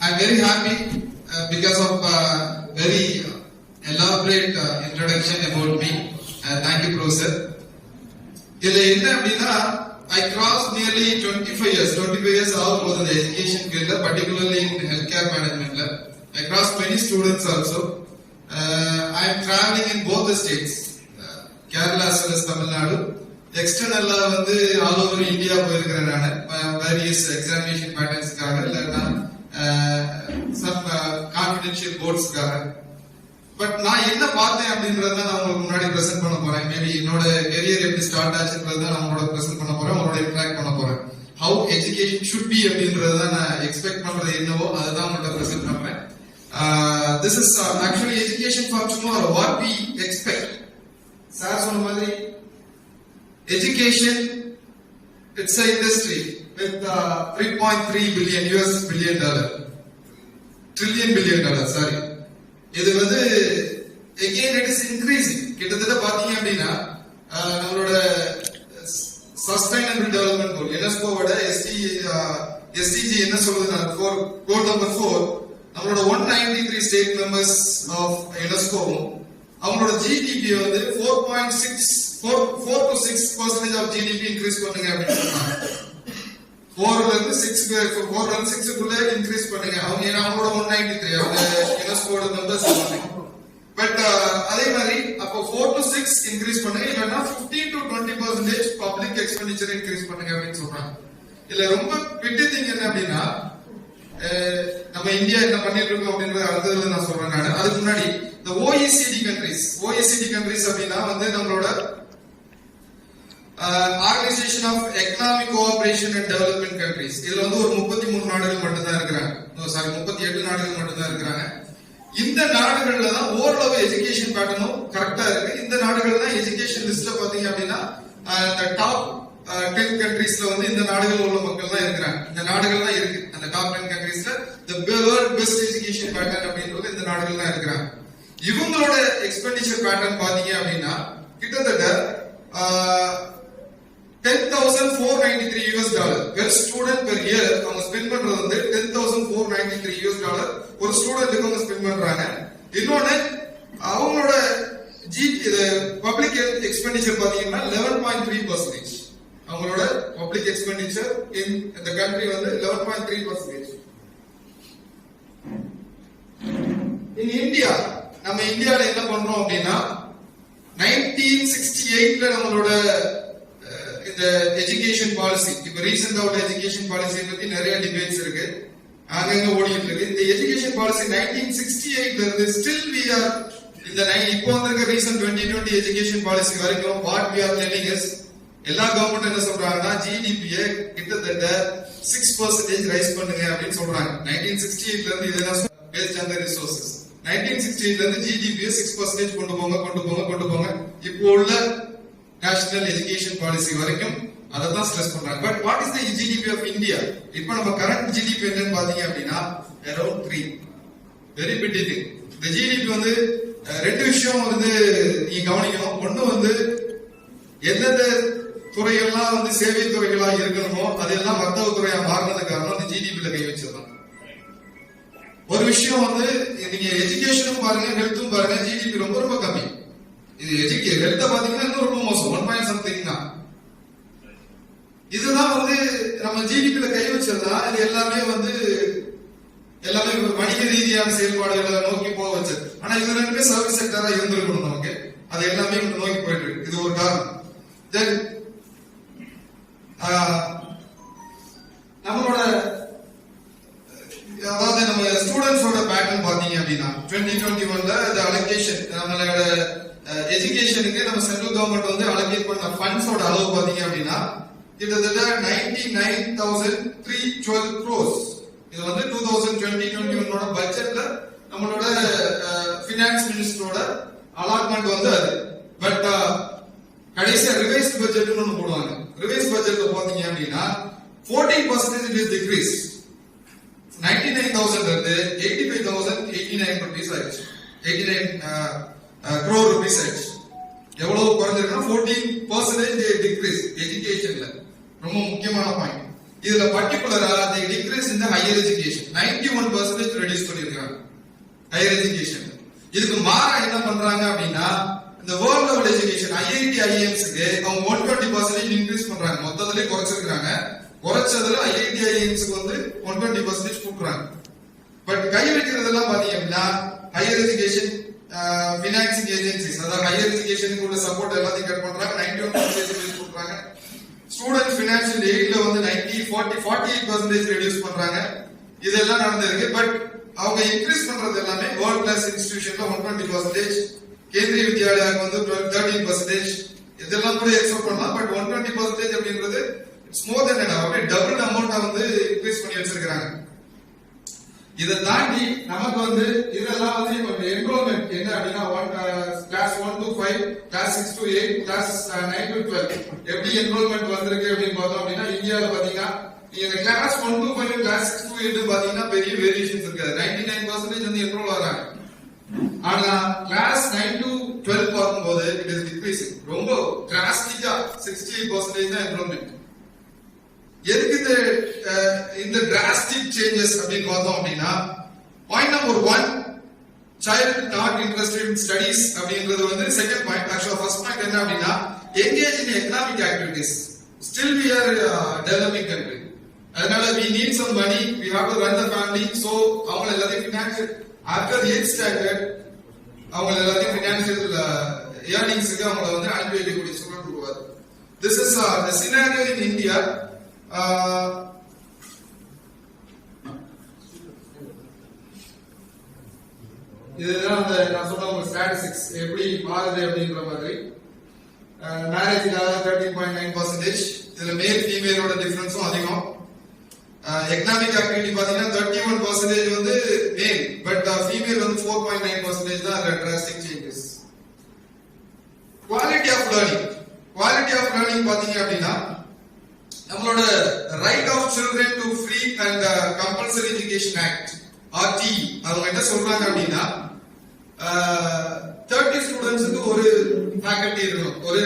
I'm very happy because of very elaborate introduction about me. Thank you, Professor. I crossed nearly 25 years all over the education field, particularly in healthcare management. I crossed many students also. I am traveling in both the states, Kerala as well as Tamil Nadu. External all over India, various examination patterns, some confidential boards. But நான் என்ன பார்த்தேன் அப்படின்றத நான் உங்களுக்கு முன்னாடி present பண்ண போறேன். Maybe என்னோட கரியர் எப்படி ஸ்டார்ட் ஆச்சுன்றத நான் உங்களோட பிரசன்ட் பண்ண போறேன், உங்களோட இன்டராக்ட் பண்ண போறேன். ஹவு எஜுகேஷன் ஷுட் பி அப்படின்றத நான் எக்ஸ்பெக்ட் பண்றது என்னவோ அதை தான் உங்கள்கிட்ட பிரசன்ட் பண்றேன். This is actually education for tomorrow, what we expect. Sir சொன்ன மாதிரி education, it's an industry with $3.3 billion trillion dollar, sorry. இது again it is increasing. கிட்டத்தட்ட பாத்தீங்க அப்படின்னா நம்மளோட sustainable development goal UNESCO ஓட SDG என்ன சொல்லுதுன்னா goal number 4 நம்மளோட 193 state members of UNESCO அவங்களோட GDP 4 to 6% of GDP increase பண்ணுங்க அப்படின்னு சொன்னாங்க. 4 ல இருந்து 6 குள்ள இன்க்ரீஸ் பண்ணுங்க. அவங்களோட 193 அவங்க யுனெஸ்கோட மெம்பர்ஸ் சொன்னாங்க. பட் அதே மாதிரி அப்போ 4 to 6 இன்க்ரீஸ் பண்ணுங்க, இல்லனா 15 to 20% பப்ளிக் எக்ஸ்பெண்டிச்சர் இன்க்ரீஸ் பண்ணுங்க அப்படின்னு சொல்றாங்க. இல்ல ரொம்ப பிட்டி திங் என்ன அப்படின்னா நம்ம இந்தியா என்ன பண்ணிட்டு இருக்கோம் அப்படிங்கறது அடுத்ததுல நான் சொல்றேன். நான் அதுக்கு முன்னாடி இந்த OECD countries அப்படின்னா நம்மளோட Organization of Economic Cooperation and Development Countries. இதுல ஒரு 33 நாடுகள் மட்டும் தான் இருக்காங்க. சாரி 38 நாடுகள் மட்டும் தான் இருக்காங்க. இந்த நாடுகள்ல தான் ஓரளவு எஜுகேஷன் பேட்டர்னும் கரெக்டா இருக்கு. இந்த நாடுகள் தான் எஜுகேஷன் லிஸ்ட்ல பாத்தீங்க அப்படின்னா the top 10 countriesல இந்த நாடுகள் உள்ள மக்கள் தான் இருக்காங்க. இந்த நாடுகள் தான் இருக்கு. அந்த top 10 countriesல the world best education pattern அப்படின்றது இந்த நாடுகள் தான் இருக்காங்க. இவங்களோட எக்ஸ்பெண்டிச்சர் பேட்டர்ன் பாத்தீங்க அப்படின்னா கிட்டத்தட்ட $10,493 per student per year அவங்க ஸ்பெண்ட் பண்றது $10,493 ஒரு ஸ்டூடெண்ட்க்கு அவங்க ஸ்பெண்ட் பண்றாங்க. இன்னொன்னு அவங்களோட பப்ளிக் எக்ஸ்பெண்டிச்சர் பாத்தீங்கன்னா 11.3%. அவங்களோட public expenditure in the country 11.3%. In India நம்ம இந்தியால என்ன பண்றோம் அப்படின்னா 1968ல நம்மளோட இந்த எஜுகேஷன் பாலிசி, இப்ப ரீசெண்டா உள்ள எஜுகேஷன் பாலிசி பத்தி நிறைய டிபேட்ஸ் இருக்கு, அங்கங்க ஓடிட்டு இருக்கு. இந்த எஜுகேஷன் பாலிசி 1968ல இருந்து ஸ்டில் வி ஆர் இந்த இப்போ வந்திருக்க ரீசன்ட் 2020 எஜுகேஷன் பாலிசி வரைக்கும் what we are telling is எல்லா கவர்மெண்ட் என்ன சொல்றாங்கன்னா ஜிடிபியை கிட்டத்தட்ட 6% ரைஸ் பண்ணுங்க அப்படின்னு சொல்றாங்க. 1968ல இருந்து இதெல்லாம் பேஸ்ட் ஆன் தி ரிசோர்சஸ். 1968ல இருந்து ஜிடிபியை 6% கொண்டு போங்க. இப்போ உள்ள நேஷனல் எஜுகேஷன் பாலிசி வரைக்கும் அதை தான் ஸ்ட்ரெஸ் பண்றாங்க. But what is the GDP of India? இப்போ நம்ம கரண்ட் ஜிடிபி என்னன்னு பாத்தீங்க அப்படின்னா அரௌண்ட் 3. Very pity thing. இந்த ஜிடிபி ரெண்டு விஷயம் நீங்க கவனிக்கணும். ஒண்ணு எந்தெந்த துறையெல்லாம் சேவை துறைகளா இருக்கணுமோ அதெல்லாம் வர்த்தக துறையா மாறினது காரணம் இந்த ஜிடிபில கை வச்சதுதான். ஒரு விஷயம் நீங்க எஜுகேஷனும் பாருங்க, ஹெல்த்தும் பாருங்க, ஜிடிபி ரொம்ப ரொம்ப கம்மி. இது ஹெல்த் பாத்தீங்கன்னா இன்னும் ரொம்ப மோசம், 1.something தான். இதுதான் நம்ம ஜிடிபில கை வச்சதுதான். இது எல்லாமே வணிக ரீதியான செயல்பாடுகளை நோக்கி போக வச்சது. ஆனா இது ரெண்டுமே சர்வீஸ் செக்டரா இருந்திருக்கணும் நமக்கு. அது எல்லாமே நோக்கி போயிட்டு இருக்கு. இது ஒரு காரணம். தென் நம்மளோட அதாவது நம்ம ஸ்டூடெண்ட்ஸோட பேட்டர்ன் பாத்தீங்க அப்படின்னா 2021ல இந்த அலோகேஷன் நம்மளோட எஜுகேஷனுக்கு நம்ம சென்ட்ரல் கவர்மெண்ட் அலோகேட் பண்ண ஃபண்ட்ஸோட அளவு பாத்தீங்க அப்படின்னா கிட்டத்தட்ட 99,312 crores. இது 2020-21 பட்ஜெட்ல நம்மளோட ஃபினான்ஸ் மினிஸ்டரோட அலாட்மெண்ட் அது. பட் கடைசியா ரிவைஸ் பட்ஜெட் ஒன்னு போடுவாங்க. ரிவைஸ் பட்ஜெட்ல பாத்தீங்க அப்படின்னா 14% இஸ் டிக்ரீஸ். 99,000 இருந்து 85,089 rupees ஆயிடுச்சு. 89 crore rupees ஆயிடுச்சு. எவ்வளவு குறைஞ்சிருக்குன்னா 14% டிக்ரீஸ் எஜுகேஷன்ல. ரொம்ப முக்கியமான பாயிண்ட். இதுல பர்టిక్యులரா they decrease in the higher education 91% reduce பண்ணிருக்காங்க ஹையர் எஜுகேஷன். இதுக்கு மாறா என்ன பண்றாங்க அப்படின்னா இந்த வேர்ல்ட் லெவல் எஜுகேஷன் ஐஐடி ஐஎம்ஸ்க்கு அவங்க 120% இன்க்ரீஸ் பண்றாங்க. மொத்தத்திலே குறைச்சிருக்காங்க. குறைச்சதுல ஐஐடி ஐஎம்ஸ்க்கு வந்து 120% கூட்டுறாங்க. பட் கை வைக்கிறதெல்லாம் பாத்தீங்க அப்படின்னா ஹையர் எஜுகேஷன் பினான்சிங் ஏஜென்சிஸ், அதாவது ஹையர் எஜுகேஷனுக்கு உள்ள சப்போர்ட் எல்லாத்தையும் கட் பண்றாங்க. 91% கூட்டுறாங்க. ஸ்டூடெண்ட் பினான்சியல் எய்ட்ல வந்து 48% ரெடியூஸ் பண்றாங்க. இதெல்லாம் நடந்திருக்கு. பட் அவங்க இன்க்ரீஸ் பண்றது எல்லாமே வேர்ல்ட் கிளாஸ் இன்ஸ்டிடியூஷன்ல 120%, கேந்திரிய வித்யாலயாக்கு வந்து 13%, இதெல்லாம் கூட எக்ஸ்பெக்ட் பண்ணலாம். பட் 120% அப்படின்றது இட்ஸ் மோர் தென் என்ன, அப்படியே டபுள் அமௌண்ட்டை வந்து இன்க்ரீஸ் பண்ணி வச்சிருக்காங்க. இதை தாண்டி நமக்கு வந்து இதெல்லாம் வந்து என்ரோல்மெண்ட் என்ன அப்படின்னா class 1 to 5, class 6 to 8, class 9 to 12 எப்படி என்ரோல்மெண்ட் வந்திருக்கு அப்படின்னு பார்த்தோம் அப்படின்னா இந்தியாவில் பாத்தீங்கன்னா நீங்க கிளாஸ் 1 to 5, கிளாஸ் 6 to 8 பாத்தீங்கன்னா பெரிய வேரியேஷன்ஸ் இருக்காது. 99% வந்து என்ரோல் ஆறாங்க. ஆனா கிளாஸ் 9 to 12 பார்க்கும்போது இட் இஸ் டிக்ரீசிங். ரொம்ப டிராஸ்டிக்கா 68% தான் என்ரோல்மெண்ட். எதுக்கு இந்த டிராஸ்டிக் சேஞ்சஸ் அப்படின்னு பார்த்தோம் அப்படின்னா point number 1, child not interested in studies அப்படின்றது வந்து செகண்ட் பாயிண்ட். ஆக்சுவலா ஃபர்ஸ்ட் பாயிண்ட் என்ன அப்படின்னா engage in economic activities. Still we are developing country, அதனால we need some money, we have to run the family. so அவங்க எல்லாத்தையும் financial after 8th standard அவங்க எல்லாத்தையும் ஃபினான்ஷியல் ஏர்னிங்ஸ்க்கு அவங்க வந்து அனுப்பி வைக்கக்கூடிய சூழல் உருவாது. This is the scenario in India. இதுதான் நான் சொன்ன ஒரு ஸ்டாட்டிஸ்டிக்ஸ் எப்படி மாறுது அப்படின்ற மாதிரி. மேரேஜ்க்காக 13.9%, இதுல மேல் ஃபீமேலோட டிஃபரன்ஸும் அதிகம். எக்கனாமிக் ஆக்டிவிட்டி பாத்தீங்கன்னா 31% வந்து மேல், பட் ஃபீமேல் வந்து 4.9% தான் drastic changes. Quality of learning பாத்தீங்க அப்படின்னா நம்மளோட right of children to free and compulsory education act RTE அவங்க என்ன சொல்றாங்க அப்படின்னா 30 ஸ்டூடெண்ட்ஸ்க்கு ஒரு ஃபேக்கல்டி இருக்கணும், ஒரு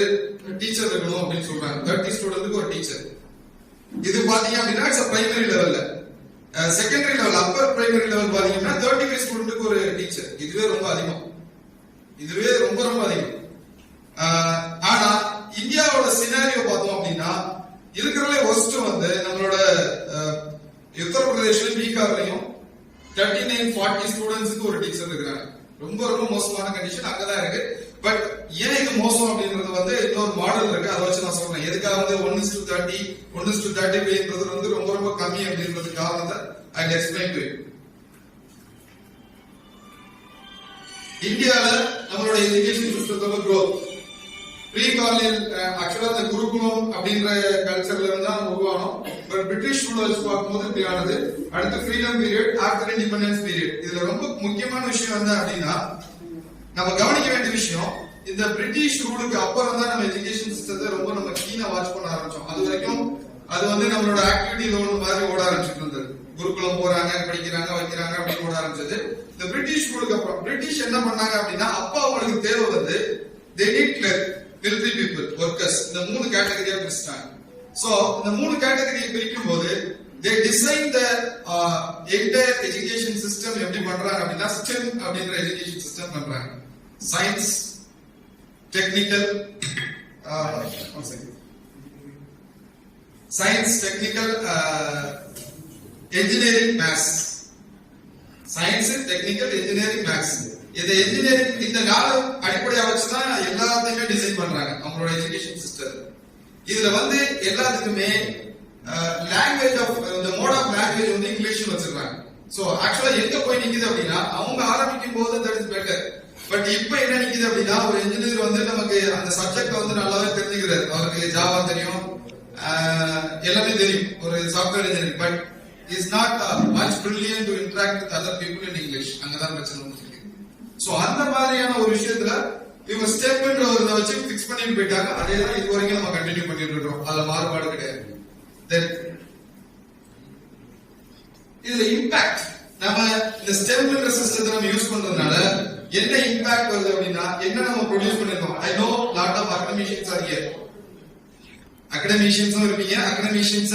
டீச்சர் இருக்கணும் அப்படின்னு சொல்றாங்க. 30 ஸ்டூடெண்ட்ஸ்க்கு ஒரு டீச்சர். இது பாத்தீங்க அப்படின்னா இட்ஸ் பிரைமரி லெவல்ல. Secondary level, Appar primary level பாத்தீங்கன்னா 35 ஸ்டூடெண்ட்க்கு ஒரு டீச்சர். இதுவே ரொம்ப அதிகம். ரொம்ப அதிகம். ஆனா இந்தியாவோட சினாரியோ பார்த்தோம் அப்படின்னா இருக்கிறதுல ஒஸ்ட் வந்து நம்மளோட உத்தரப்பிரதேஷ்லயும் பீகார்லயும் 39-40 ஸ்டூடெண்ட்ஸ்க்கு ஒரு டீச்சர் இருக்கிறாங்க. ரொம்ப மோசமான கண்டிஷன் அங்கதான் இருக்கு. பட் ஏன் இது மோசம் அப்படின்றது வந்து இன்னொரு மாடல் இருக்கு, அதை வச்சு நான் சொல்றேன். எதுக்காக வந்து 1:30, 1:35 வந்து ரொம்ப கம்மி அப்படின்றது காரணத்தை ஐ எக்ஸ்பிளைன் டு யூ. இந்தியால நம்மளோட எஜுகேஷன் சிஸ்டத்தோட growth ப்ரீ காலனியல் ஆக்சுவலா இந்த குருகுலம் அப்படின்ற கல்ச்சர்ல இருந்து தான் உருவானோம். பட் பிரிட்டிஷ் ரூல் வச்சு பார்க்கும்போது இப்படி ஆனது. அடுத்து freedom period, after independence period. இதுல ரொம்ப முக்கியமான விஷயம் என்ன அப்படின்னா நம்ம கவனிக்க வேண்டிய விஷயம், இந்த பிரிட்டிஷ் ரூலுக்கு அப்புறம் தான் நம்ம எஜுகேஷன் சிஸ்டத்தை ரொம்ப நம்ம கீனா வாட்ச் பண்ண ஆரம்பிச்சோம். அது வரைக்கும் அது வந்து நம்மளோட ஆக்டிவிட்டி லோன் மாதிரி ஓட ஆரம்பிச்சுட்டு இருந்தது. குருகுலம் போறாங்க, படிக்கிறாங்க, வைக்கிறாங்க அப்படின்னு ஓட ஆரம்பிச்சது. இந்த பிரிட்டிஷ் ரூலுக்கு அப்புறம் பிரிட்டிஷ் என்ன பண்ணாங்க அப்படின்னா அப்பா அவங்களுக்கு தேவை வந்து they need clerk, military people, workers, இந்த 3 கேட்டகரியா பிரிச்சாங்க. சோ இந்த 3 கேட்டகரியை பிரிக்கும் போது they design the entire education system எப்படி பண்றாங்க அப்படின்னா STEM அப்படிங்கற education system பண்றாங்க. Science, technical, engineering, maths. Science, technical, engineering, maths. இந்த engineering இந்த நாலு அடிப்படையா வச்சுதான் எல்லாத்தையுமே டிசைன் பண்றாங்க அவங்களோட எஜுகேஷன் சிஸ்டம். இதுல வந்து எல்லாத்துக்குமே language of the mode of language வந்து இங்கிலீஷ்ல வச்சிருக்காங்க. சோ ஆக்சுவலா எங்க போய் நிக்குது அப்படின்னா அவங்க ஆரம்பிக்கும் போது தட் இஸ் பெட்டர். பட் இப்போ என்ன நிக்குது அப்படின்னா ஒரு இன்ஜினியர் வந்து நமக்கு அந்த சப்ஜெக்ட் வந்து நல்லாவே தெரிஞ்சுக்கிறாரு. அவருக்கு ஜாவா தெரியும், எல்லாமே தெரியும், ஒரு software engineer. But is not much brilliant to interact with other people in English. அங்கதான் பிரச்சனை வந்து. சோ அந்த மாதிரியான ஒரு விஷயத்துல இவங்க ஸ்டெப்ன்ற ஒரு இதை வச்சு பிக்ஸ் பண்ணிட்டு போயிட்டாங்க. அதே தான் இது வரைக்கும் நம்ம கண்டினியூ பண்ணிட்டு இருக்கோம். அதுல மாறுபாடு கிடையாது. இதுல இம்பாக்ட் நம்ம இந்த ஸ்டெம்ன்ற சிஸ்டத்தை நம்ம யூஸ் பண்றதுனால என்ன இம்பாக்ட் வருது அப்படின்னா என்ன நம்ம ப்ரொடியூஸ் பண்ணிருக்கோம். I know lot of academicians are here. அகடமிஷியன்ஸும் இருப்பீங்க, அகடமிஷியன்ஸ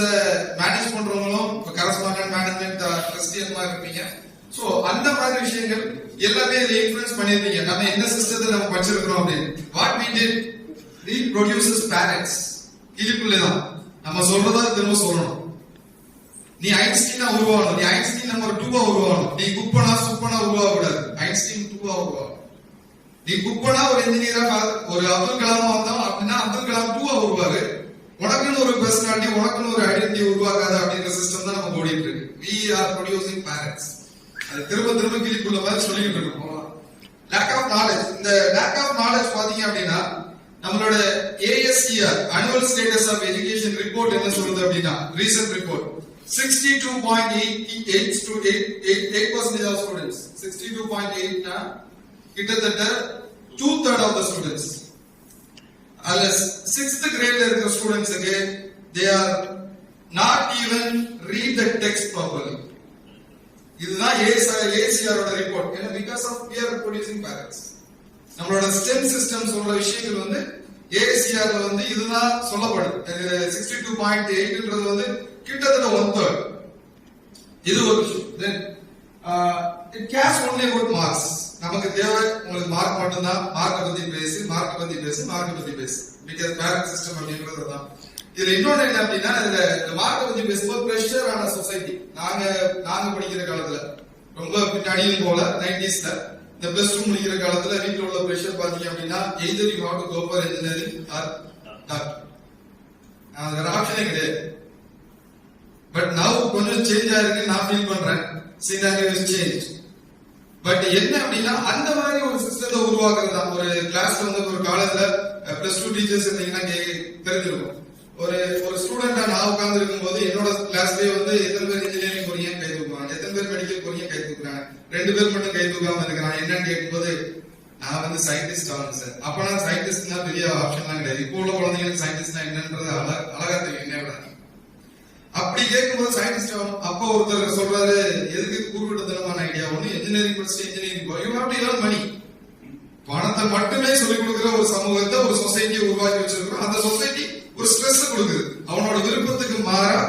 மேனேஜ் பண்றவங்களும் கரஸ்பாண்டன்ட் மேனேஜ்மெண்ட் ட்ரஸ்டி அந்த மாதிரி இருப்பீங்க. சோ அந்த மாதிரி விஷயங்கள் எல்லாமே இதை இன்ஃப்ளூயன்ஸ் பண்ணிருப்பீங்க. நம்ம என்ன சிஸ்டத்தை நம்ம படிச்சிருக்கிறோம் அப்படின்னு. What we did, we produces parents. இதுக்குள்ளதான் நம்ம சொல்றதா திரும்ப சொல்லணும். நீ ஐன்ஸ்டீனா உருவாகணும், நீ ஐன்ஸ்டீன் நம்பர் 2 உருவாகணும். நீ குப்பனா சுப்பனா உருவாக கூடாது, ஐன்ஸ்டீன் 2 உருவாகணும். நீ குப்பனா ஒரு இன்ஜினியரா ஒரு அப்துல் கலாம் வந்தோம் அப்படின்னா அப்துல் கலாம் 2 உருவாரு. உனக்குன்னு ஒரு பர்சனாலிட்டி, உனக்குன்னு ஒரு ஐடென்டிட்டி உருவாக்காத அப்படின்ற சிஸ்டம் தான் நம்ம ஓடிட்டு இருக்கு. we are producing parents. அது திரும்ப திரும்ப கிளிக்குள்ள மாதிரி சொல்லிட்டு இருக்கோம். Lack of knowledge. இந்த லேக் ஆஃப் நாலேஜ் பாத்தீங்க அப்படின்னா நம்மளோட ASER annual status of education report என்ன சொல்லுது அப்படின்னா, recent report 62.8% of students, 62.8 னா கிட்டத்தட்ட 2/3 of the students, அல்ல 6th grade இருக்கிற ஸ்டூடண்ட்ஸ்க்கு they are not even read the text properly. இதுதான் ASER ஓட ரிப்போர்ட். ஏன்னா because of we are producing parents. நம்மளோட STEM சிஸ்டம் சொல்ற விஷயங்கள் வந்து ASER ல வந்து இதுதான் சொல்லப்படுது. 62.8ன்றது வந்து கிட்டத்தட்ட 1/3. இது ஒரு விஷயம். Then it cares only about marks. நமக்கு தேவை உங்களுக்கு மார்க் மட்டும் தான். மார்க் பத்தி பேசி, மார்க் பத்தி பேசி, மார்க் பத்தி பேசி. because parent system அப்படின்றது தான். இதுல இன்னொன்னு என்ன அப்படின்னா, இதுல மார்க் பத்தி பேசும்போது பிரஷர் ஆன சொசைட்டி. நாங்க படிக்கிற காலத்துல ரொம்ப பின்னாடியும் போல 90sல இந்த +2 முடிக்கிற காலத்துல வீட்டுல உள்ள பிரஷர் பாத்தீங்க அப்படின்னா either you have to go for engineering or doctor. வேற ஆப்ஷனே கிடையாது. பட் நவ் கொஞ்சம் சேஞ்ச் ஆயிருக்கு நான் ஃபீல் பண்றேன். scenario is changed. பட் என்ன அப்படின்னா அந்த மாதிரி ஒரு சிஸ்டத்தை உருவாக்குறதா. ஒரு கிளாஸ்ல வந்து ஒரு காலேஜ்ல +2 டீச்சர்ஸ் இருந்தீங்கன்னா தெரிஞ்சிருக்கும். ஒரு ஸ்டூடெண்டா நான் உட்கார்ந்து இருக்கும்போது என்னோட கிளாஸ்லயே வந்து எத்தனை பேர் இன்ஜினியரிங் போறீங்க கை தூக்குறாங்க, எத்தனை பேர் மெடிக்கல் போறீங்க கை தூக்குறாங்க, 2 பேர் மட்டும் கை தூக்காம இருக்கிறான். என்னன்னு கேட்கும்போது நான் வந்து சயின்டிஸ்ட் ஆகணும் சார். அப்ப நான் சயின்டிஸ்ட்னா பெரிய ஆப்ஷன்லாம் கிடையாது. இப்போ உள்ள குழந்தைங்களுக்கு சயின்டிஸ்ட்னா என்னன்றது அழகா தெரியும். என்ன விட அப்படி கேட்கும்போது சயின்டிஸ்ட் ஆகணும். அப்போ ஒருத்தர் சொல்றாரு, எதுக்கு கூறுவிட்டதனமான ஐடியா, ஒண்ணு இன்ஜினியரிங் படிச்சுட்டு engineering you have to earn money. பணத்தை மட்டுமே சொல்லிக் கொடுக்குற ஒரு சமூகத்தை, ஒரு சொசைட்டியை உருவாக்கி வச்சிருக்கிறோம். அந்த சொசைட்டி ஒரு ஸ்ட்ரெஸ் கொடுக்குது. அவனோட விருப்பத்துக்கு மாறா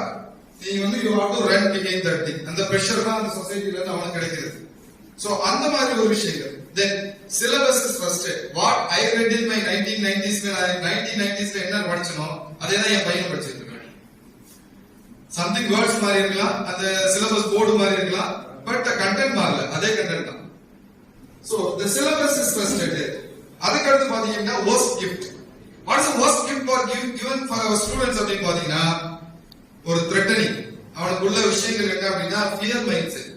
நீ வந்து you have to run behind that thing. அந்த பிரஷர் தான் அந்த சொசைட்டில இருந்து அவனுக்கு கிடைக்கிறது. சோ அந்த மாதிரி ஒரு விஷயங்கள். Then syllabus is first. What I read in my 1990s என்ன படிச்சனோ அதே தான் என் பையன் படிச்சிட்டு இருக்கான். சம்திங் வேர்ட்ஸ் மாதிரி இருக்கலாம், அந்த சிலபஸ் போர்டு மாதிரி இருக்கலாம், பட் கண்டென்ட் மாறல, அதே கண்டென்ட் தான். So the syllabus is frustrated. அதுக்கு அடுத்து பாத்தீங்கன்னா worst gift. What is the worst gift given for our students அப்படி பாத்தீங்கன்னா ஒரு threatening. அவனுக்குள்ள விஷயங்கள் என்ன அப்படின்னா fear mindset.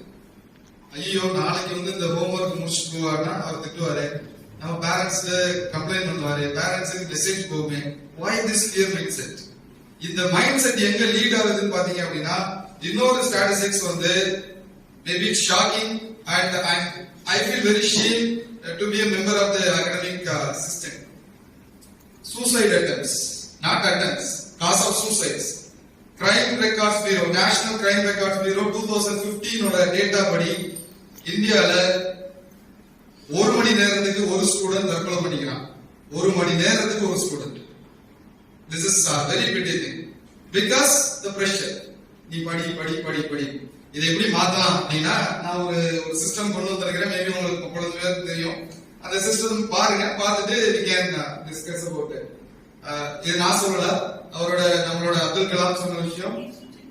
ஐயோ நாளைக்கு வந்து இந்த ஹோம்வொர்க் முடிச்சுட்டு போவாருன்னா அவர் திட்டுவாரு, நம்ம பேரண்ட்ஸ் கம்ப்ளைண்ட் பண்ணுவாரு, பேரண்ட்ஸுக்கு மெசேஜ் போகுமே. why this fear mindset? இந்த மைண்ட் செட் எங்க லீட் ஆகுதுன்னு பாத்தீங்க அப்படின்னா இன்னொரு ஸ்டாட்டிஸ்டிக்ஸ் வந்து maybe shocking and I feel very shame to be a member of the academic system. Suicide attempts, not attempts, cause of suicides. Crime Records Bureau, National Crime Records Bureau 2015 ஓட data படி இந்தியால 1 மணி நேரத்துக்கு ஒரு student தற்கொலை பண்ணிக்கிறான். 1 மணி நேரத்துக்கு ஒரு student. This is a very pity thing. Because the pressure. நீ படி. இதை எப்படி மாத்தலாம் அப்படின்னா நான் ஒரு சிஸ்டம் கொண்டு வந்திருக்கிறேன். மேபி உங்களுக்கு பொழுது தெரியும். அந்த சிஸ்டம் பாருங்க, பார்த்துட்டு we can discuss about it. இது நான் சொல்லல, நம்மளோட அப்துல் கலாம் சொன்ன விஷயம்.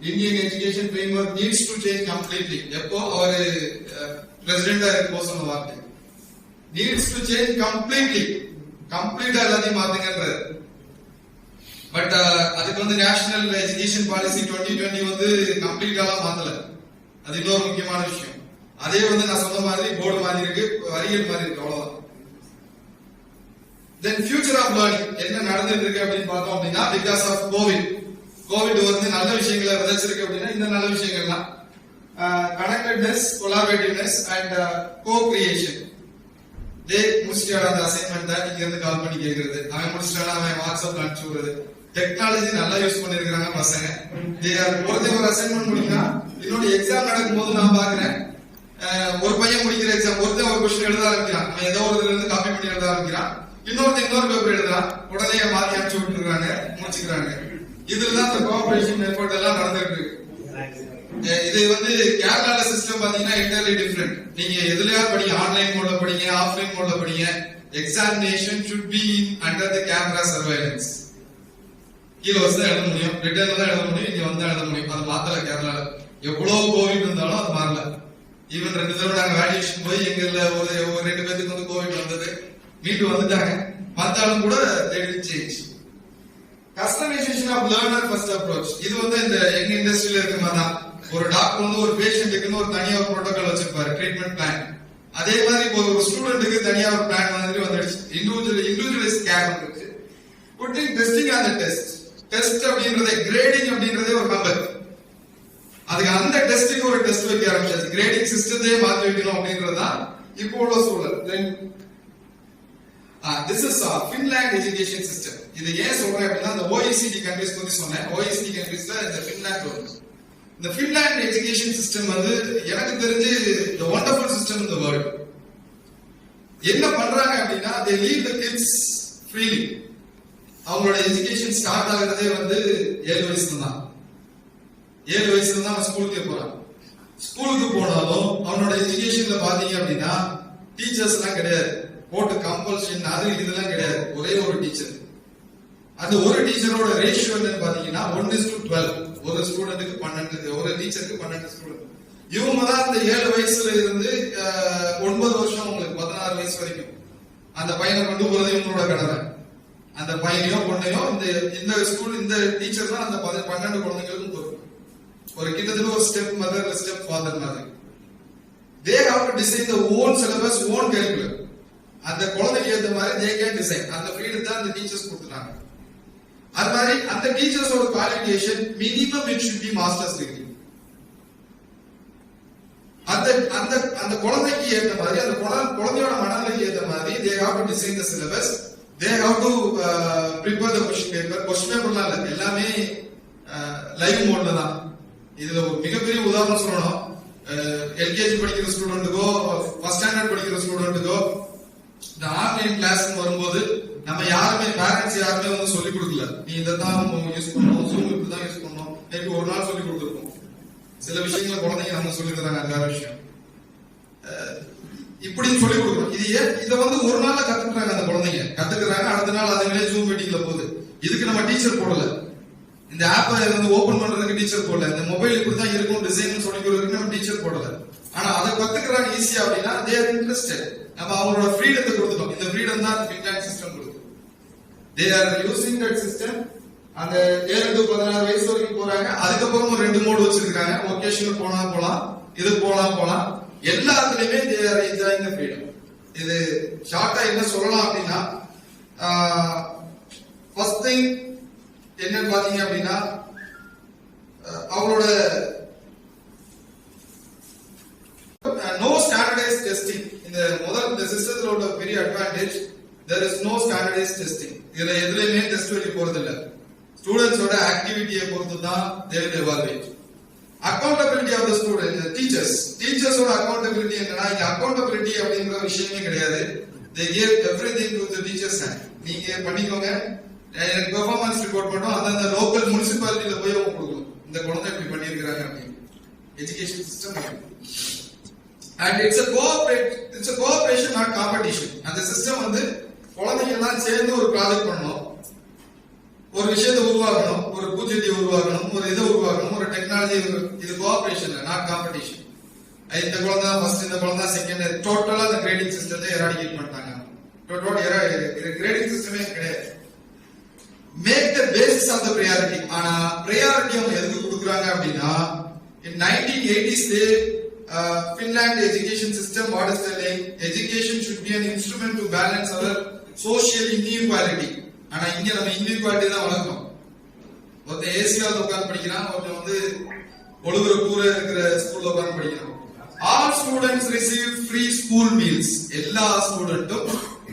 Indian education framework needs to change completely. எப்போ அவரு பிரசிடென்டா இருப்போ சொன்ன வார்த்தை நீட்ஸ் டு சேஞ்ச் கம்ப்ளீட்டா எல்லாத்தையும் மாத்துங்கன்றது. பட் அதுக்கு வந்து நேஷனல் எஜுகேஷன் பாலிசி 2020 வந்து கம்ப்ளீட்டாலாம் மாத்தல. அது இன்னொரு முக்கியமான விஷயம். அதே வந்து நான் சொன்ன மாதிரி போர்டு மாதிரி இருக்கு, வரிகள் மாதிரி இருக்கு, அவ்வளவுதான். தென் ஃபியூச்சர் ஆஃப் லேர்னிங் என்ன நடந்துட்டு இருக்கு அப்படின்னு பார்த்தோம் அப்படின்னா பிகாஸ் ஆஃப் கோவிட் வந்து நல்ல விஷயங்களை விதைச்சிருக்கு அப்படின்னா இந்த நல்ல விஷயங்கள்லாம் கனெக்டட்னஸ், கொலாபரேட்டிவ்னஸ் அண்ட் கோ கிரியேஷன். முடிச்சிட்டாடா அந்த அசைன்மெண்ட் தான் இங்க இருந்து கால் பண்ணி கேட்கறது, அவன் முடிச்சிட்டாடா அவன் வாட்ஸ்அப்ல அனுப்பிச்சு விடுறது. டெக்னாலஜி நல்லா யூஸ் பண்ணிருக்காங்க பசங்க. ஒருத்தர் ஒரு அசைன்மெண்ட் முடிக்கிறான், இன்னொரு எக்ஸாம் நடக்கும் போது நான் பாக்குறேன் ஒரு பையன் முடிக்கிற எக்ஸாம் ஒருத்தன் ஒரு கொஸ்டின் எழுத ஆரம்பிக்கிறான், அவன் ஏதோ ஒரு இருந்து காப்பி பண்ணி எழுத ஆரம்பிக்கிறான், இன்னொரு பேப்பர் எழுதுறான், உடனே மாத்தி அனுப்பிச்சு விட்டுறாங்க, முடிச்சுக்கிறாங்க. இதுலதான் இந்த கோஆபரேஷன் எஃபர்ட் எல்லாம் நடந்துட்டு இருக்கு. இது வந்து கேரளால சிஸ்டம் பாத்தீங்கன்னா என்டையர்லி டிஃபரெண்ட். நீங்க எதுலயா படிங்க, ஆன்லைன் மோட்ல படிங்க, ஆஃப்லைன் மோட்ல படிங்க, examination should be under the camera surveillance. கீழ வச்சு எழுத முடியும், ரிட்டர்ன்ல தான் எழுத முடியும், இங்க வந்து எழுத முடியும். அது மாத்தல கேரளால. எவ்வளவு கோவிட் இருந்தாலும் அது மாறல. ஈவன் 2 தடவை நாங்க வேலிடேஷன் போய் எங்கல ஒரு 2 பேருக்கு வந்து கோவிட் வந்தது, மீண்டு வந்துட்டாங்க. பார்த்தாலும் கூட they didn't change. Customisation of learner first approach, இது வந்து இந்த எங்க இண்டஸ்ட்ரியில இருக்க மாதிரி தான். ஒரு டாக்டர் வந்து ஒரு பேஷண்ட்டுக்கு ஒரு தனியா ஒரு புரோட்டோகால் வச்சிருப்பாரு, ட்ரீட்மெண்ட் பிளான். அதே மாதிரி ஒரு ஸ்டூடெண்ட்டுக்கு தனியா ஒரு பிளான் மாதிரி வந்துடுச்சு. இண்டிவிஜுவலைஸ் கேர் வந்துருச்சு. Pudding testing on the test. Test அப்படின்றதே, கிரேடிங் அப்படின்றதே ஒரு நம்பர். அதுக்கு அந்த டெஸ்ட்டுக்கு ஒரு டெஸ்ட் வைக்க ஆரம்பிச்சாச்சு. கிரேடிங் சிஸ்டத்தையே மாத்தி வைக்கணும் அப்படின்றதுதான் இப்போ உள்ள சூழல். This is Finland education system. இது ஏன் சொல்றேன் அப்படின்னா, இந்த OECD countries பத்தி சொன்னேன். OECD countriesல இந்த Finland வருது. இந்த Finland education system வந்து எனக்கு தெரிஞ்சு the wonderful system in the world. என்ன பண்றாங்க அப்படின்னா, they leave the kids freely. அவங்களோட எஜுகேஷன் ஸ்டார்ட் ஆகுறதே வந்து 7 வயசுல தான். 7 வயசுல தான் அவன் ஸ்கூலுக்கு போறான். ஸ்கூலுக்கு போனாலும் அவனோட எஜுகேஷன்ல பாத்தீங்க அப்படின்னா டீச்சர்ஸ் எல்லாம் கிடையாது, போட்டு கம்பல்ஷன் அது இதெல்லாம் கிடையாது. ஒரே ஒரு டீச்சர். அந்த ஒரு டீச்சரோட ரேஷியோ என்னன்னு பாத்தீங்கன்னா 1:12. ஒரு ஸ்டூடெண்ட்டுக்கு 12, ஒரு டீச்சருக்கு 12 ஸ்டூடெண்ட். இவங்க தான் இந்த 7 வயசுல இருந்து 9 வருஷம் உங்களுக்கு 16 வயசு வரைக்கும் அந்த பையனை கொண்டு போறது இவங்களோட கடமை. அந்த பையனையோ பொண்ணையோ இந்த ஸ்கூல் இந்த டீச்சர் தான் அந்த 12 குழந்தைகளுக்கும் பொறுப்பு. ஒரு கிட்டத்தட்ட ஒரு ஸ்டெப் மதர் ஸ்டெப் ஃபாதர் மாதிரி. They have to design the own syllabus, own curriculum. அந்த குழந்தைக்கு ஏற்ற மாதிரி they can design. அந்த ஃப்ரீடம் தான் அந்த டீச்சர்ஸ் கொடுத்துட்டாங்க. அது மாதிரி அந்த டீச்சர்ஸோட qualification minimum it should be masters degree. அந்த குழந்தைக்கு ஏற்ற மாதிரி, அந்த குழந்தையோட மனநிலைக்கு ஏற்ற மாதிரி they have to design the syllabus. They have to prepare the question paper. Question paperலாம் இல்ல, எல்லாமே லைவ் மோட்ல தான். இதுல ஒரு மிகப்பெரிய உதாரணம் சொல்லணும். எல்கேஜி படிக்கிற ஸ்டூடெண்ட்டுக்கோ ஃபர்ஸ்ட் ஸ்டாண்டர்ட் படிக்கிற ஸ்டூடெண்ட்டுக்கோ இந்த ஆன்லைன் கிளாஸ் வரும்போது நம்ம யாருமே பேரண்ட்ஸ் யாருமே வந்து சொல்லி கொடுக்கல. நீ இதான் யூஸ் பண்ணணும், ஜூம் இப்படிதான் யூஸ் பண்ணணும், நேற்று ஒரு நாள் சொல்லி கொடுத்துருக்கோம். சில விஷயங்களை குழந்தைங்க நம்ம சொல்லி தராங்க, வேற விஷயம் இப்படின்னு சொல்லி கொடுக்கணும். இதை வந்து ஒரு நாள்ல கத்துக்கிறாங்க அந்த குழந்தைங்க, கத்துக்கிறாங்க. அடுத்த நாள் அதுங்களே ஜூம் மீட்டிங்ல போகுது. இதுக்கு நம்ம டீச்சர் போடல, இந்த ஆப்பை வந்து ஓபன் பண்றதுக்கு டீச்சர் போடல, இந்த மொபைல் இப்படிதான் இருக்கும் டிசைன் சொல்லி கொடுக்கறதுக்கு நம்ம டீச்சர் போடல. ஆனா அதை கத்துக்கிறாங்க ஈஸியா அப்படின்னா they are interested. நம்ம அவங்களோட ஃப்ரீடத்தை கொடுத்துட்டோம். இந்த ஃப்ரீடம் தான் ஃபின்லாண்ட் சிஸ்டம் கொடுக்குது. they are using that system. அந்த 7 to 16 வயசு வரைக்கும் போறாங்க. அதுக்கப்புறம் ஒரு 2 மோட் வச்சிருக்காங்க. வொகேஷனல் போலாம், இது போலாம். எல்லாத்துலயுமே they are enjoying the freedom. இது ஷார்ட்டா என்ன சொல்லலாம் அப்படின்னா, ஃபர்ஸ்ட் திங் என்னன்னு பாத்தீங்க அப்படின்னா, அவங்களோட நோ ஸ்டாண்டர்டைஸ்ட் டெஸ்டிங். இந்த சிஸ்டத்துல உள்ள பெரிய advantage, there is no standardized testing. இதுல எதுலயுமே டெஸ்ட் வெளிய போறது இல்ல. ஸ்டூடண்ட்ஸோட ஆக்டிவிட்டியை பொறுத்து தான் they will evaluate. Accountability of the student, டீச்சர்ஸோட அக்கௌண்டபிலிட்டி என்னன்னா, இங்க அக்கௌண்டபிலிட்டி அப்படிங்கிற விஷயமே கிடையாது. they gave everything to the teachers hand. நீங்க பண்ணிக்கோங்க, எனக்கு பெர்ஃபார்மன்ஸ் ரிப்போர்ட் மட்டும் அந்த லோக்கல் முனிசிபாலிட்டியில போய் அவங்க கொடுக்கணும், இந்த குழந்தை இப்படி பண்ணியிருக்கிறாங்க அப்படின்னு. Education system and it's a cooperation not competition. அந்த சிஸ்டம் வந்து குழந்தைங்க எல்லாம் சேர்ந்து ஒரு ப்ராஜெக்ட் பண்ணணும், ஒரு விஷயத்தை உருவாக்கணும், ஒரு பூஜ்ஜியத்தை உருவாக்கணும், ஒரு இதை உருவாக்கணும், ஒரு டெக்னாலஜி. இது கோஆபரேஷன், நாட் காம்படிஷன். இந்த குழந்தை தான் ஃபர்ஸ்ட், இந்த குழந்தை செகண்ட். டோட்டலா அந்த கிரேடிங் சிஸ்டத்தை எராடிகேட் பண்ணிட்டாங்க. கிரேடிங் சிஸ்டமே கிடையாது. Make the basis of the priority. ஆனா ப்ரையாரிட்டி அவங்க எதுக்கு கொடுக்குறாங்க அப்படின்னா, in 1980s Finland education system what is telling education should be an instrument to balance our social inequality. ஆனா இங்க நம்ம inequality தான் வளர்க்கணும். ஒருத்தன் ஏசியால உட்கார்ந்து படிக்கிறான், ஒருத்தன் வந்து ஒழுங்குற கூரை இருக்கிற ஸ்கூல்ல உட்கார்ந்து படிக்கிறான். All students receive free school meals. எல்லா ஸ்டூடெண்ட்டும்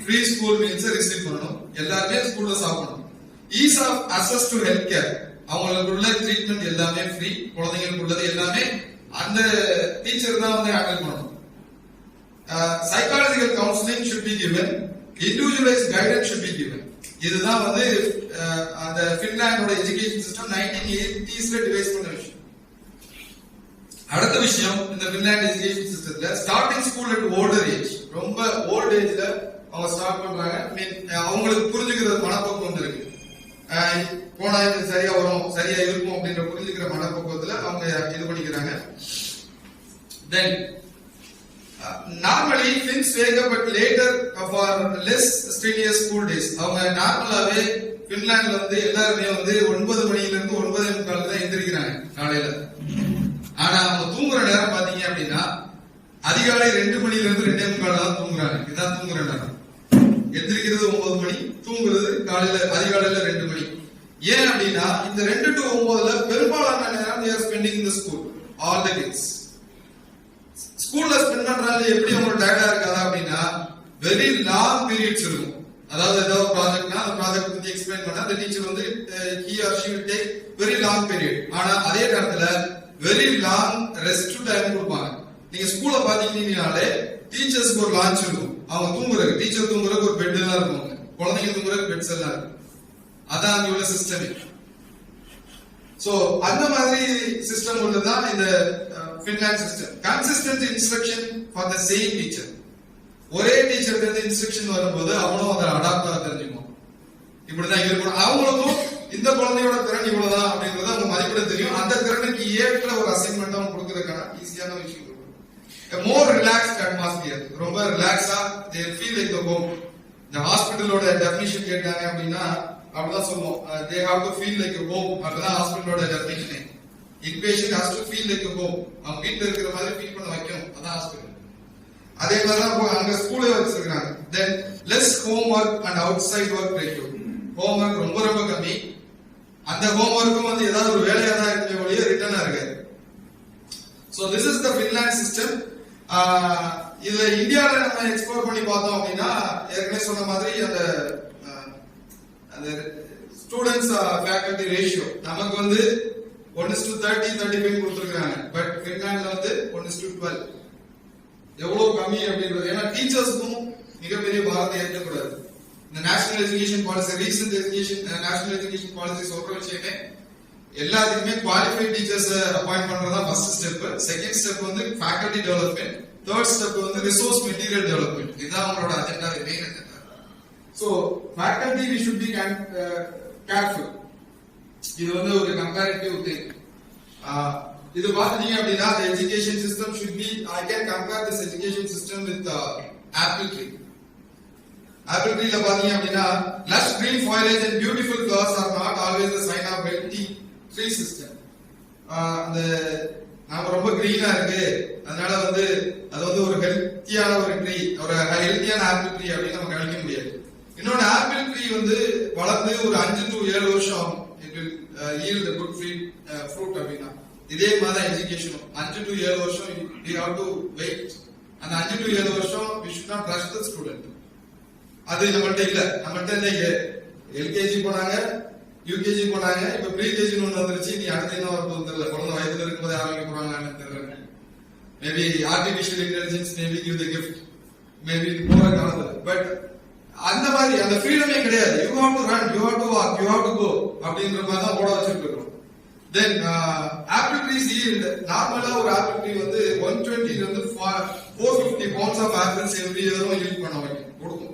free school meals ரிசீவ் பண்ணணும், எல்லாருமே ஸ்கூல்ல சாப்பிடணும். Ease of access to health care. அவங்களுக்குள்ள ட்ரீட்மெண்ட் எல்லாமே ஃப்ரீ, குழந்தைங்களுக்குள்ளது எல்லாமே அந்த டீச்சர் தான் வந்து ஹேண்டில் பண்ணணும். Psychological counselling should be given, individualized guidance should be given. இதுதான் வந்து அந்த பின்லாண்டோட எஜுகேஷன் சிஸ்டம் 1980s டிவைஸ் பண்ண விஷயம். அடுத்த விஷயம், இந்த பின்லாண்ட் எஜுகேஷன் சிஸ்டத்துல starting school at older age, ரொம்ப ஓல்ட் ஏஜ்ல அவங்க ஸ்டார்ட் பண்றாங்க. அவங்களுக்கு புரிஞ்சுக்கிற மனப்பக்குவம் இருக்கு, போனா இது சரியா வரும் சரியா இருக்கும் அப்படின்ற புரிஞ்சுக்கிற மனப்பக்குவத்துல அவங்க இது பண்ணிக்கிறாங்க. Then normally Finns wake up at later for less strenuous school days. அவங்க நார்மலாவே பின்லாண்ட்ல வந்து எல்லாருமே வந்து 9 மணில இருந்து 9:45 தான் எந்திரிக்கிறாங்க காலையில. ஆனா அவங்க தூங்குற நேரம் பாத்தீங்க அப்படின்னா அதிகாலை 2 மணில இருந்து 2:45 தான் தூங்குறாங்க. இதுதான் தூங்குற நேரம். எந்திரிக்கிறது 9 மணி, தூங்குறது காலையில அதிகாலையில 2 மணி. ஏன் அப்படின்னா இந்த 2 to 9ல பெரும்பாலான நேரம் they are spending in the school, all the kids. ஸ்கூல்ல ஸ்பெண்ட் பண்றாங்க. எப்படி அவங்க டயர்டா இருக்காதா அப்படின்னா வெரி லாங் பீரியட்ஸ் இருக்கும். அதாவது ஏதாவது ப்ராஜெக்ட்னா அந்த ப்ராஜெக்ட் பத்தி எக்ஸ்பிளைன் பண்ணா அந்த டீச்சர் வந்து he or she will take very long period. ஆனா அதே நேரத்துல வெரி லாங் ரெஸ்ட் டைம் கொடுப்பாங்க. நீங்க ஸ்கூல்ல பாத்தீங்கன்னாலே டீச்சர்ஸ்க்கு ஒரு லான்ச் இருக்கும். அவங்க தூங்குறதுக்கு, டீச்சர் தூங்குறதுக்கு ஒரு பெட் எல்லாம் இருக்கும், குழந்தைங்க தூங்குறதுக்கு பெட்ஸ் எல்லாம் இருக்கும். அதான் அங்க உள்ள சிஸ்டம். சோ அந்த மாதிரி சிஸ்டம் உள்ளதான் இந்த Finland system. Consistent instruction for the same teacher. ஒரே டீச்சர் இருந்து இன்ஸ்ட்ரக்ஷன் வரும்போது அவனும் அதை அடாப்ட் ஆக தெரிஞ்சுக்கும். இப்படிதான் இருக்கணும். அவங்களுக்கும் இந்த குழந்தையோட திறன் இவ்வளவுதான் அப்படிங்கறது அவங்க மதிப்பிட தெரியும். அந்த திறனுக்கு ஏற்ற ஒரு அசைன்மெண்ட் அவங்க கொடுக்கறதுக்கான ஈஸியான விஷயம். மோர் ரிலாக்ஸ்ட் அட்மாஸ்பியர், ரொம்ப ரிலாக்ஸா they feel like the home. இந்த ஹாஸ்பிடலோட டெஃபினிஷன் கேட்டாங்க அப்படின்னா அப்படிதான் சொல்லுவோம், they have to feel like a home. அதுதான் ஹாஸ்பிடலோட definition. inpatient has to feel like a home. அவங்க வீட்ல இருக்கிற மாதிரி ஃபீல் பண்ண வைக்கணும், அதான் ஹாஸ்பிடல். அதே மாதிரி தான் அங்க ஸ்கூலே வச்சிருக்காங்க. then less homework and outside work ratio. homework ரொம்ப ரொம்ப கம்மி. அந்த ஹோம்வொர்க்கும் வந்து ஏதாவது ஒரு வேலையா தான் இருக்கே ஒழிய ரிட்டர்னா இருக்காது. so this is the Finland system. இதுல இந்தியால நம்ம எக்ஸ்ப்ளோர் பண்ணி பார்த்தோம் அப்படின்னா ஏற்கனவே சொன்ன மாதிரி அந்த ஸ்டூடெண்ட்ஸ் ஃபேக்கல்டி ரேஷியோ நமக்கு வந்து 1:30-35 கொடுத்திருக்காங்க. பட் பின்லாண்ட்ல வந்து 1:12. எவ்வளவு கம்மி அப்படின்றது. ஏன்னா டீச்சர்ஸ்க்கும் மிகப்பெரிய பாரத்தை ஏற்கக்கூடாது. இந்த national education policy, recent national education policy சொல்ற விஷயமே எல்லாத்துக்குமே குவாலிஃபைட் டீச்சர்ஸ் அப்பாயிண்ட் பண்றதா ஃபர்ஸ்ட் ஸ்டெப். செகண்ட் ஸ்டெப் வந்து ஃபேக்கல்டி டெவலப்மெண்ட். தேர்ட் ஸ்டெப் வந்து ரிசோர்ஸ் மெட்டீரியல் டெவலப்மெண்ட். இதுதான் அவங்களோட agenda, main agenda. So faculty we should be careful. இது வந்து ஒரு கம்பேரிட்டிவ் திங். இது பாத்தீங்க அப்படின்னா the education system should be, I can compare this education system with apple tree. apple tree ல பாத்தீங்க அப்படின்னா lush green foliage and beautiful flowers are not always the sign of healthy tree system. அந்த நாம ரொம்ப கிரீனா இருக்கு அதனால வந்து அது வந்து ஒரு ஹெல்த்தியான ஒரு ட்ரீ, ஒரு ஹெல்த்தியான ஆப்பிள் ட்ரீ அப்படின்னு நம்ம கணிக்க முடியாது. இன்னொன்னு ஆப்பிள் ட்ரீ வந்து வளர்ந்து ஒரு 5 to 7 வருஷம் ஆகும். It will yield a good fruit அப்படின்னா இதே மாதிரி எஜுகேஷனும் 5 to 7 வருஷம் we have to wait. அந்த 5 to 7 வருஷம் we should not rush the student. அது நம்மள்ட்ட இல்ல. நம்மள்ட்ட எல்கேஜி போனாங்க, யூகேஜி போனாங்க, இப்ப ப்ரீ கேஜி ஒன்று வந்துருச்சு. நீ அடுத்து என்ன வரப்போகுது தெரியல. குழந்தை வயதுல இருக்கும்போது ஆரம்பிக்க போறாங்கன்னு தெரியல. Maybe artificial intelligence maybe give the gift, maybe போற காலத்துல. பட் அந்த மாதிரி அந்த ஃப்ரீடமே கிடையாது. You have to run, you have to walk, you have to go அப்படின்ற மாதிரி தான் ஓட வச்சுட்டு இருக்கோம். தென் ஆப்பிள் ட்ரீஸ் ஈல்ட், நார்மலா ஒரு ஆப்பிள் ட்ரீ வந்து 120 ல இருந்து 450 pounds ஆஃப் ஆப்பிள்ஸ் எவ்ரி இயரும் ஈல்ட் பண்ண வைக்கும், கொடுக்கும்.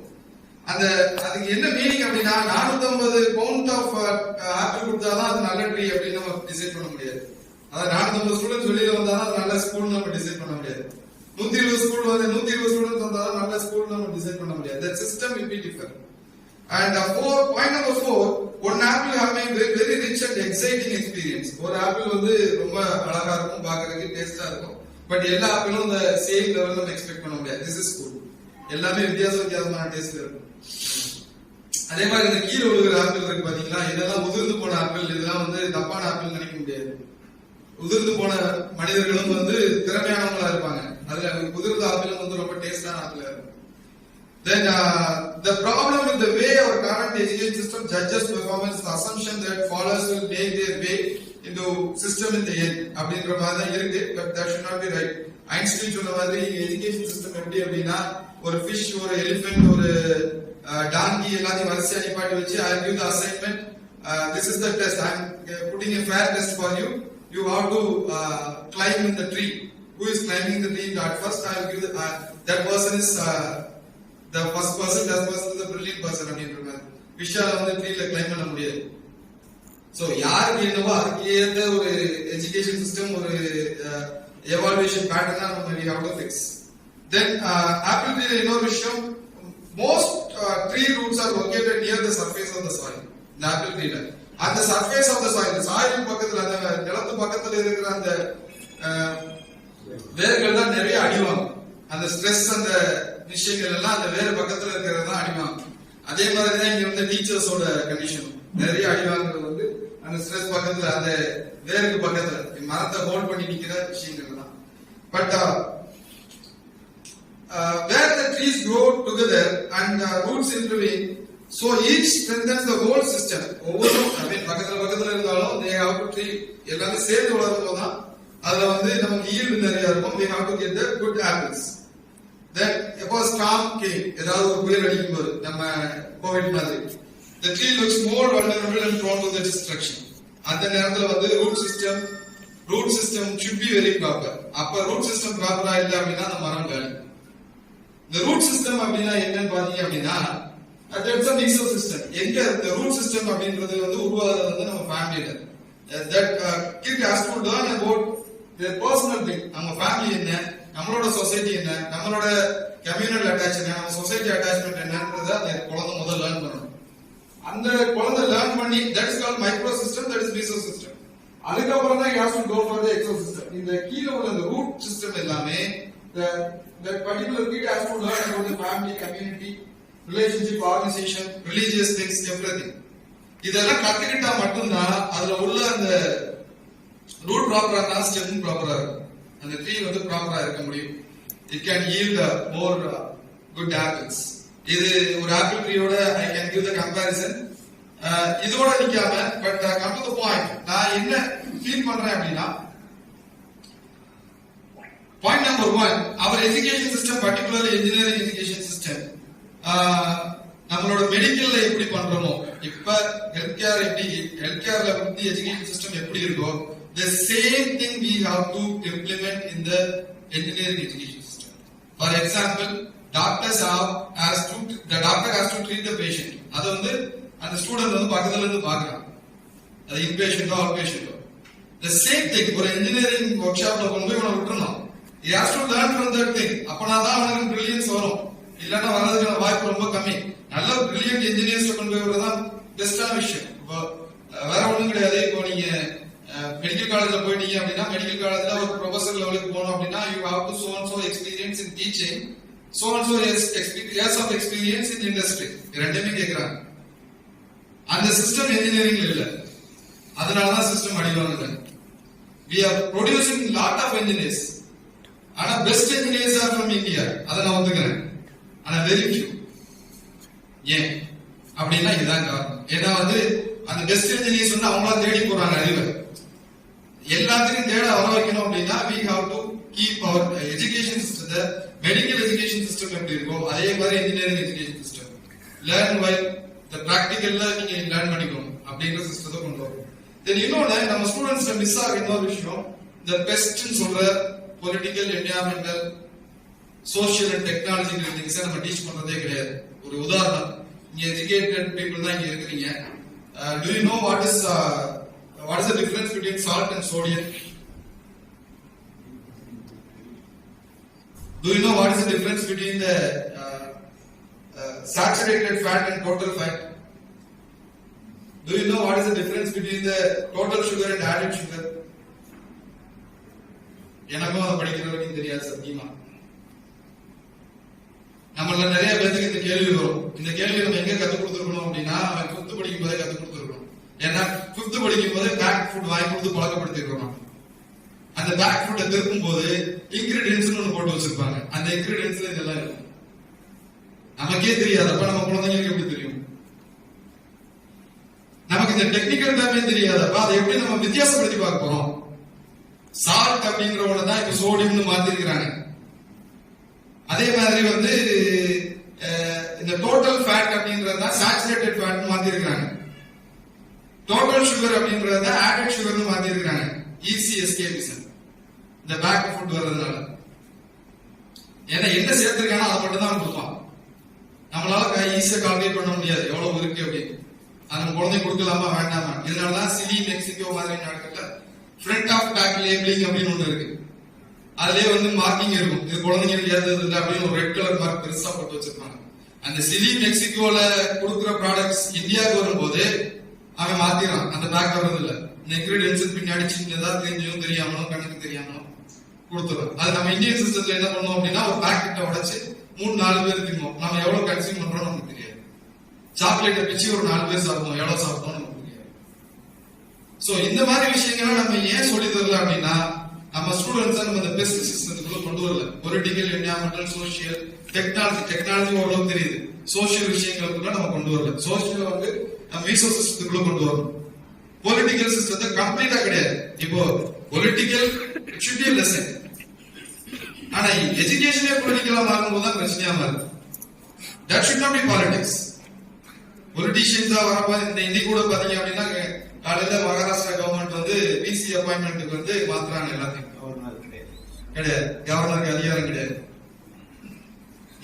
அதுக்கு என்ன மீனிங் அப்படின்னா 450 பவுண்ட் ஆஃப் ஆப்பிள் கொடுத்தாதான் அது நல்ல ட்ரீ அப்படின்னு நம்ம டிசைட் பண்ண முடியாது. அதாவது 450 ஸ்டூடெண்ட்ஸ் வெளியில வந்தாதான் அது நல்ல ஸ்கூல் நம்ம டிசைட் பண்ண முடியாது. 120 ஸ்கூல் வந்து 120 ஸ்டூடெண்ட்ஸ் வந்தாதான் நல்ல ஸ்கூல் நம்ம டிசைட் பண்ண முடியாது. that system will be different. and point number 4, one apple having very rich and exciting experience. ஒரு ஆப்பிள் வந்து ரொம்ப அழகா இருக்கும், பார்க்கிறதுக்கு டேஸ்டா இருக்கும். பட் எல்லா ஆப்பிளும் அந்த சேம் லெவல்ல நம்ம எக்ஸ்பெக்ட் பண்ண முடியாது. this is school. எல்லாமே வித்தியாசமான டேஸ்ட்ல இருக்கும். அதே மாதிரி இந்த கீரை விழுகிற ஆப்பிள் இருக்கு பாத்தீங்களா, இதெல்லாம் உதிர்ந்து போன ஆப்பிள். இதெல்லாம் வந்து தப்பான ஆப்பிள் நினைக்க முடியாது. உதிர்ந்து போன மனிதர்களும் வந்து திறமையானவங்களா இருப்பாங்க. அதுல உதிர்ந்த ஆப்பிளும் வந்து ரொம்ப டேஸ்டான ஆப்பிளா இருக்கும். Then the problem with the way our current education system judges performance is the assumption that followers will make their way into system in the end அப்படின்ற மாதிரி தான் இருக்கு. But that should not be right. Einstein சொன்ன மாதிரி education system எப்படி அப்படின்னா ஒரு fish, ஒரு எலிபென்ட், ஒரு டாங்கி எல்லாத்தையும் வரிசையா நிப்பாட்டி வச்சு I give the assignment, this is the test. I'm putting a fair test for you. You have to climb in the tree. Who is climbing the tree at first? I will give that person is the first person. That person is the brilliant person. அப்படின்ற விஷால வந்து ட்ரீல claim பண்ண முடியாது. So யாருக்கு என்னவோ அதுக்கு ஏத்த ஒரு education system ஒரு எவாலுவேஷன் பேட்டர்னா நம்ம we have to fix. Then apple tree இன்னொரு விஷயம், most tree roots are located near the surface of the soil. இந்த apple tree அந்த surface of the soil, soil பக்கத்துல அந்த நிலத்து பக்கத்துல இருக்கிற அந்த வேர்கள் தான் நிறைய அடிவாங்க. அந்த ஸ்ட்ரெஸ் அந்த விஷயங்கள் எல்லாம் அந்த வேர் பக்கத்துல இருக்கிறது தான் அடிவாங்க. அதே மாதிரி தான் இங்க வந்து டீச்சர்ஸோட கண்டிஷன் நிறைய அடிவாங்கிறது வந்து அந்த ஸ்ட்ரெஸ் பக்கத்துல அந்த வேருக்கு பக்கத்துல மரத்தை ஹோல்ட் பண்ணி நிக்கிற விஷயங்கள் தான். But where the trees grow together and roots intervene, so each strengthens the whole system. ஒவ்வொரு பக்கத்துல இருந்தாலும் they have to tree எல்லாமே சேர்ந்து வளரும் போதுதான் அதுல வந்து நமக்கு yield நிறைய இருக்கும். we have to get the good apples. Then எப்போ storm came, ஏதாவது ஒரு புயல் அடிக்கும் போது நம்ம கோவிட் மாதிரி, the tree looks more vulnerable and prone to the destruction. அந்த நேரத்துல வந்து root system should be very proper. அப்ப root system ப்ராப்பரா இல்ல அப்படின்னா அந்த மரம் காலி. இந்த ரூட் சிஸ்டம் அப்படின்னா என்னன்னு பாத்தீங்க அப்படின்னா that's a mix of system. எங்க இந்த ரூட் சிஸ்டம் அப்படின்றது வந்து உருவாகிறது வந்து நம்ம ஃபேமிலில. that kid has to learn about their personal thing. நம்ம ஃபேமிலி என்ன, நம்மளோட சொசைட்டி என்ன, நம்மளோட கம்யூனல் அட்டாச் என்ன, நம்ம சொசைட்டி அட்டாச்மெண்ட் என்னன்றதை அந்த குழந்தை முதல்ல லேர்ன் பண்ணணும். அந்த குழந்தை லேர்ன் பண்ணி that is called micro system, that is meso system. அதுக்கப்புறம் தான் he has to go for the exo system. இந்த கீழ உள்ள அந்த ரூட் சிஸ்டம் எல்லாமே that particular kid has to learn about the family, community, relationship, organization, religious things, everything. இதெல்லாம் கத்துக்கிட்டா மட்டும்தான் அதுல உள்ள அந்த ரூட் ப்ராப்பரா இருந்தா ஸ்டெம் ப்ராப்பரா இருக்கும். அந்த ட்ரீ வந்து ப்ராப்பரா இருக்க முடியும். It can yield more good apples. இது ஒரு ஆப்பிள் ட்ரீயோட I can give the comparison. இதோட நிக்காம but come to the point. நான் என்ன ஃபீல் பண்றேன் அப்படின்னா, point number 1, our education system, particularly engineering education system, நம்மளோட மெடிக்கல்ல எப்படி பண்றோமோ, இப்ப ஹெல்த் கேர்ல வந்து எஜுகேஷன் சிஸ்டம் எப்படி இருக்கோ, the same thing we have to implement in the engineering education system. For example, the doctor has to treat the patient. அது வந்து அந்த ஸ்டூடெண்ட் வந்து பக்கத்துல இருந்து பார்க்கறான், அது இன்பேஷன்ட்டோ அவுட்பேஷன்ட்டோ. the same thing ஒரு இன்ஜினியரிங் ஒர்க் ஷாப்ல கொண்டு போய் அவனை விட்டுறணும். he has to learn from that thing. அப்பனாதான் அவனுக்கு பிரில்லியன்ஸ் வரும், இல்லன்னா வரதுக்கான வாய்ப்பு ரொம்ப கம்மி. நல்ல பிரில்லியன்ட் இன்ஜினியர்ஸ் கொண்டு போய் விடுறதுதான் பெஸ்டான விஷயம். இப்போ வேற ஒண்ணும் கிடையாது. இப்போ நீங்க மெடிக்கல் காலேஜ்ல போயிட்டீங்க அப்படின்னா, மெடிக்கல் காலேஜ்ல ஒரு ப்ரொஃபசர் லெவலுக்கு போகணும் அப்படின்னா you have to so and so experience in teaching, so and so years of experience in industry. ரெண்டுமே கேக்குறாங்க. அந்த சிஸ்டம் இன்ஜினியரிங்ல இல்ல, அதனாலதான் சிஸ்டம் அடிவாங்குது. we are producing lot of engineers, ஆனா best engineers are from India. அதை நான் ஒத்துக்கிறேன், ஆனா very few. ஏன் அப்படின்னா இதுதான் காரணம். ஏன்னா வந்து அந்த பெஸ்ட் engineers வந்து அவங்களா தேடி போறாங்க அறிவை. எல்லாத்தையும் தேட வர வைக்கணும் அப்படின்னா we have to keep our education system, the medical education system எப்படி இருக்கோ அதே மாதிரி engineering education system. learn while the practicalல நீங்க லேர்ன் பண்ணிக்கணும் அப்படிங்கிற சிஸ்டத்தை கொண்டு வரணும். தென் இன்னொன்னு நம்ம ஸ்டூடெண்ட்ஸ்ல மிஸ் ஆகிற இன்னொரு விஷயம், the பெஸ்ட்னு சொல்ற political, environmental, social and technological things நம்ம டீச் பண்றதே கிடையாது. ஒரு உதாரணம், இங்க எஜுகேட்டட் பீப்புள் தான் இங்க இருக்கிறீங்க. do you know what is the difference between salt and sodium? Do you know what is the difference between the saturated fat and total fat? Do you know what is the difference between the total sugar and added sugar? எனக்கும் அதை படிக்கிறவரைக்கும் தெரியாது சத்தியமா. நம்மள நிறைய பேருக்கு இந்த கேள்வி வரும். இந்த கேள்வி நம்ம எங்க கத்து கொடுத்துருக்கணும் அப்படின்னா, அவன் 5th படிக்கும் போதே கத்து கொடுத்துருக்கணும். ஏன்னா 5th படிக்கும் போதே பேக் ஃபுட் வாங்கி கொடுத்து பழக்கப்படுத்திருக்கணும். அந்த பேக் ஃபுட்டை திருப்பும் போது இன்கிரீடியன்ஸ் ஒன்று போட்டு வச்சிருப்பாங்க. அந்த இன்கிரீடியன்ஸ்ல இதெல்லாம் இருக்கும். நமக்கே தெரியாது, அப்ப நம்ம குழந்தைங்களுக்கு எப்படி தெரியும்? நமக்கு இந்த டெக்னிக்கல் டேமே தெரியாதப்ப அதை எப்படி நம்ம வித்தியாசப்படுத்தி பார்க்க போறோம்? சால்ட் அப்படிங்கிற ஒண்ணு தான் இப்ப சோடியம்னு மாத்திருக்கிறாங்க. அதே மாதிரி வந்து இந்த டோட்டல் ஃபேட் அப்படிங்கறத சாச்சுரேட்டட் ஃபேட் மாத்திருக்காங்க. டோட்டல் சுகர் அப்படின்றத ஆடட் சுகர்னு மாத்தி இருக்காங்க. ஈஸி எஸ்கேபிசம் இந்த பேக் ஃபுட் வர்றதுனால. ஏன்னா என்ன சேர்த்திருக்கானோ அதை மட்டும் தான் கொடுப்பான். நம்மளால ஈஸியா கால்குலேட் பண்ண முடியாது எவ்வளவு இருக்கு அப்படின்னு. அந்த குழந்தை கொடுக்கலாமா வேண்டாமா. இதனாலதான் சிலி மெக்சிகோ மாதிரி நாட்கள்ல ஃப்ரண்ட் ஆஃப் பேக் லேபிளிங் அப்படின்னு ஒண்ணு இருக்கு. அதுலயே வந்து மார்க்கிங் இருக்கும், இது குழந்தைங்களுக்கு ஏற்றது இல்லை அப்படின்னு ஒரு ரெட் கலர் மார்க் பெருசா போட்டு வச்சிருப்பாங்க. அந்த சிலி மெக்சிகோல கொடுக்குற ப்ராடக்ட்ஸ் இந்தியாவுக்கு வரும்போது அவன் மாத்திரான், அந்த பேக் வர்றது இல்ல. இன்கிரீடியன்ஸ் பின்னாடி சின்னதா தெரிஞ்சும் தெரியாமலும் கணக்கு தெரியாமலும் கொடுத்துரும். அது நம்ம இந்தியன் சிஸ்டத்துல என்ன பண்ணுவோம் அப்படின்னா ஒரு பேக்கெட்டை உடைச்சு 3-4 பேர் தின்னோம். நம்ம எவ்வளவு கன்சியூம் பண்றோம் நமக்கு தெரியாது. சாக்லேட்டை பிச்சு ஒரு 4 பேர் சாப்பிடுவோம், எவ்வளவு சாப்பிட்டோம் நமக்கு தெரியாது. சோ இந்த மாதிரி விஷயங்களை நம்ம ஏன் சொல்லி தரல அப்படின்னா நம்ம ஸ்டூடெண்ட்ஸ் நம்ம இந்த பெஸ்ட் சிஸ்டத்துக்குள்ள கொண்டு வரல. பொலிட்டிக்கல், என்விரான்மெண்டல், சோசியல், டெக்னாலஜி ஓரளவுக்கு தெரியுது. சோசியல் விஷயங்களுக்குள்ள நம்ம கொண்டு வரல. சோசியல் வந்து நம்ம மீசோ சிஸ்டத்துக்குள்ள கொண்டு வரணும். பொலிட்டிக்கல் சிஸ்டத்தை கம்ப்ளீட்டா கிடையாது. இப்போ political it should be a lesson. ஆனா எஜுகேஷனே பொலிட்டிக்கலா மாறும்போது தான் பிரச்சனையா மாறுது. That should not be politics. பொலிட்டிஷியன்ஸா வரப்போ இன்னைக்கு கூட பாத்தீங்க அப்படின்னா காலையில மகாராஷ்டிரா கவர்மெண்ட் வந்து பிசி அப்பாயின்மெண்ட்டுக்கு வந்து மாத்துறாங்க எல்லாத்தையும். கிடையாது, கவர்னருக்கு அதிகாரம் கிடையாது.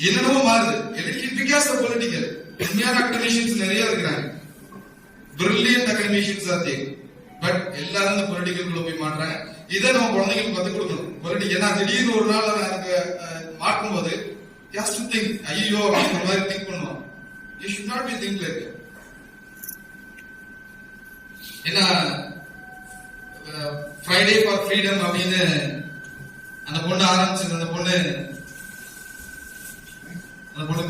என்னென்னமோ மாறுது. Because of political. Indian academicians நிறைய இருக்கிறாங்க, brilliant academicians are there. But எல்லாரும் இந்த பொலிட்டிக்கல் குள்ள போய் மாட்டுறாங்க. இதை நம்ம குழந்தைங்களுக்கு கத்து கொடுக்கணும். பொலிட்டிக்கல் ஏன்னா திடீர்னு ஒரு நாள் எனக்கு மாட்டும் போது ஐயோ அப்படிங்கிற மாதிரி திங்க் பண்ணுவோம். You should not B think like that. ஏன்னா ஃப்ரைடே ஃபார் ஃப்ரீடம் அப்படின்னு அந்த பொண்ணு ஆரம்பிச்சது. அந்த பொண்ணு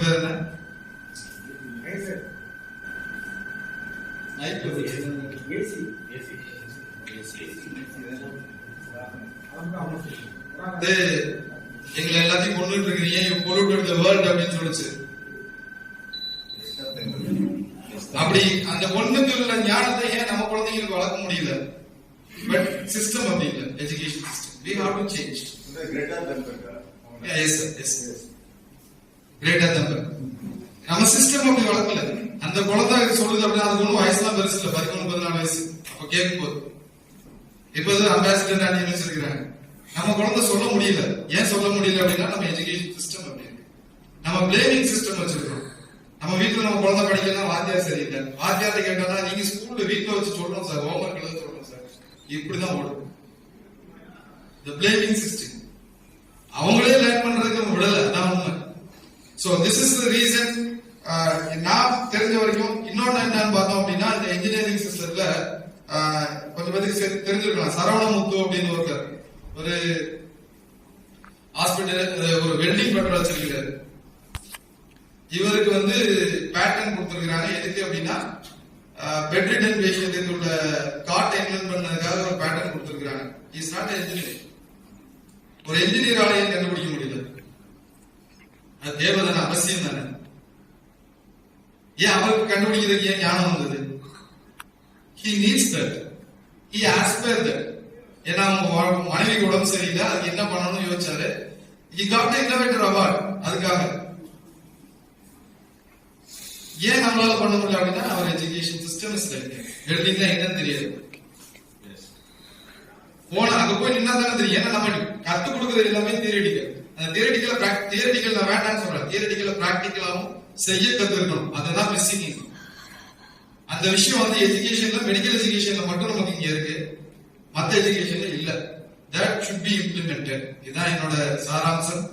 பேர் என்ன? எங்களை எல்லாத்தையும் கொண்டுட்டு இருக்கிறீங்க, யூ பொல்யூட்டட் தி வேர்ல்ட் அப்படின்னு சொல்லுச்சு. அப்படி அந்த பொண்ணுக்கு உள்ள ஞானத்தை ஏன் நம்ம குழந்தைங்களுக்கு வளர்க்க முடியல? பட் சிஸ்டம் அப்படி இல்லை. Education system we have to change. Yes sir, yes greater than that. நம்ம சிஸ்டம் அப்படி வளர்க்கல. அந்த குழந்தை சொல்லுது அப்படின்னா அது ஒன்றும் வயசுலாம் பெருசு இல்லை, 13-14 வயசு. அப்ப கேட்கும் போது இப்போது அம்பாசிடர் ஆனிமல்ஸ் இருக்கிறாங்க. நம்ம குழந்தை சொல்ல முடியல. ஏன் சொல்ல முடியல அப்படின்னா நம்ம எஜுகேஷன் சிஸ்டம் அப்படி இருக்கு. நம்ம பிளேமிங் சிஸ்டம் வச்சிருக்கோம். நம்ம வீட்டுல நம்ம குழந்தை படிக்கலாம், வாத்தியார் சரியில்லை. வாத்தியார்ட்ட கேட்டா நீங்க ஸ்கூல்ல வீட்டுல வச்சு சொல்றோம் சார், ஹோம்ஒர்க் எழுத சொல்றோம் சார், இப்படிதான் ஓடும். The blaming system. அவங்களே லேர்ன் பண்றதுக்கு நம்ம விடல, அதான் உண்மை. So this is the reason. நான் தெரிஞ்ச வரைக்கும் இன்னொன்னு என்னன்னு பார்த்தோம் அப்படின்னா இந்த இன்ஜினியரிங் சிஸ்டத்துல கொஞ்சம் பேருக்கு தெரிஞ்சிருக்கலாம். சரவணமுத்து அப்படின்னு ஒருத்தர் ஒரு ஹாஸ்பிட்டல் ஒரு வெல்டிங் பெட்ரோல் வச்சிருக்கிறாரு. இவருக்கு வந்து பேட்டர்ன் கொடுத்திருக்கிறாங்க. எதுக்கு அப்படின்னா பெட் ரிட்டன் பேஷண்ட்டுக்கு உள்ள கார்ட் இன்வென்ட் பண்ணதுக்காக ஒரு பேட்டர்ன் கொடுத்திருக்கிறாங்க. Is not engineer. ஒரு என்ஜினியரால ஏன் கண்டுபிடிக்க முடியல? அது தேவைதானே, அவசியம் தானே. ஏன் அவருக்கு கண்டுபிடிக்கிறதுக்கு ஏன் ஞானம் வந்தது? He needs that. He aspired that. ஏன்னா அவங்க மனைவிக்கு உடம்பு சரியில்லை, அதுக்கு என்ன பண்ணணும்னு யோசிச்சாரு. He got the innovator award. அதுக்காக ஏன் நம்மளால பண்ண முடியல அப்படின்னா அவர் எஜுகேஷன் சிஸ்டம் இஸ் லைக் வெல்டிங்னா என்னன்னு தெரியாது. போன அங்க போய் நின்னா தானே தெரியும். ஏன்னா நம்ம கத்து கொடுக்கறது எல்லாமே தியரிட்டிக்கல். அந்த தியரிட்டிக்கல் நான் வேண்டாம்னு சொல்றேன். தியரிட்டிக்கல பிராக்டிக்கலாவும் செய்ய கத்துக்கணும். அதுதான் மிஸ்ஸிங். அந்த விஷயம் வந்து எஜுகேஷன்ல மெடிக்கல் எஜுகேஷன்ல மட்டும் நமக்கு இங்க இருக்கு, மத்த எஜுகேஷன்ல இல்ல. That should be implemented. இதான் என்னோட சாராம்சம்.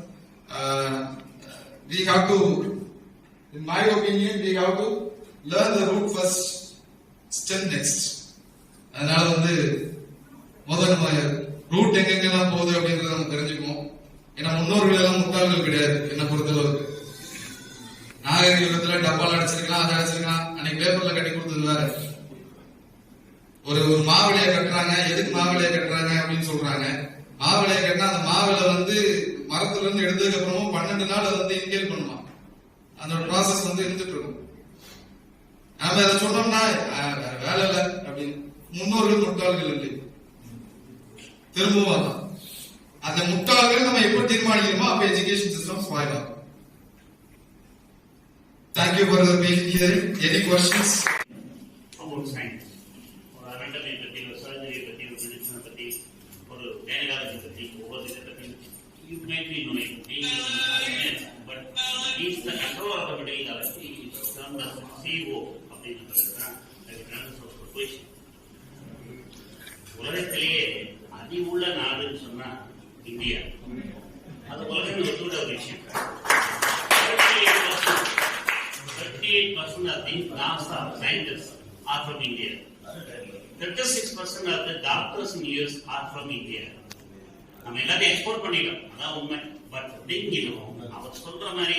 We have to, in my opinion, we have to learn the root first, stem next. அதனால வந்து முதல்ல நம்ம ரூட் எங்கெங்கெல்லாம் போகுது அப்படின்றத நம்ம தெரிஞ்சுக்குவோம். ஏன்னா முன்னோர்கள் எல்லாம் முட்டாள்கள் கிடையாது என்ன பொறுத்தளவுக்கு. நாகரிகத்துல டப்பால அடிச்சிருக்கலாம், அதை அடிச்சிருக்கலாம். அன்னைக்கு பேப்பர்ல கட்டி கொடுத்தது வேற. ஒரு மாவிளைய கட்டுறாங்க, எதுக்கு மாவிளைய கட்டுறாங்க அப்படின்னு சொல்றாங்க. மாவிளைய கட்டினா அந்த மாவில வந்து மரத்துல இருந்து எடுத்ததுக்கு அப்புறமும் 12 நாள் அதை வந்து இன்கேல் பண்ணுவான். அந்த ப்ராசஸ் வந்து இருந்துட்டு இருக்கும். நாம அதை சொன்னோம்னா வேலை இல்லை அப்படின்னு. முன்னோர்கள் முட்டாள்கள் இல்லை. திரும்பவும் அந்த முட்டாள்கள் நம்ம எப்ப தீர்மானிக்கிறோமோ அப்ப எஜுகேஷன் சிஸ்டம் ஸ்பாயில் ஆகும். Thank you for the patient hearing. Any questions? About science. Pandemic பத்தி, ஒரு சர்ஜரி பத்தி, ஒரு மெடிசனை பத்தி, ஒரு கைனகாலஜி பத்தி, ஒவ்வொரு இதை பத்தி you might be knowing, but he is the controller of the medical college. He is termed as CEO அப்படின்றதுதான் பொசிஷன். உலகத்திலேயே அதிக நாடுன்னு சொன்னா இந்தியா. அது உலகம் ஒத்துக்கிற ஒரு விஷயம். 38% of the NASA scientists are from India. 36% of the doctors in US are from India. நம்ம எல்லாத்தையும் எக்ஸ்போர்ட் பண்ணிட்டோம், அதான் உண்மை. பட் அவர் சொல்ற மாதிரி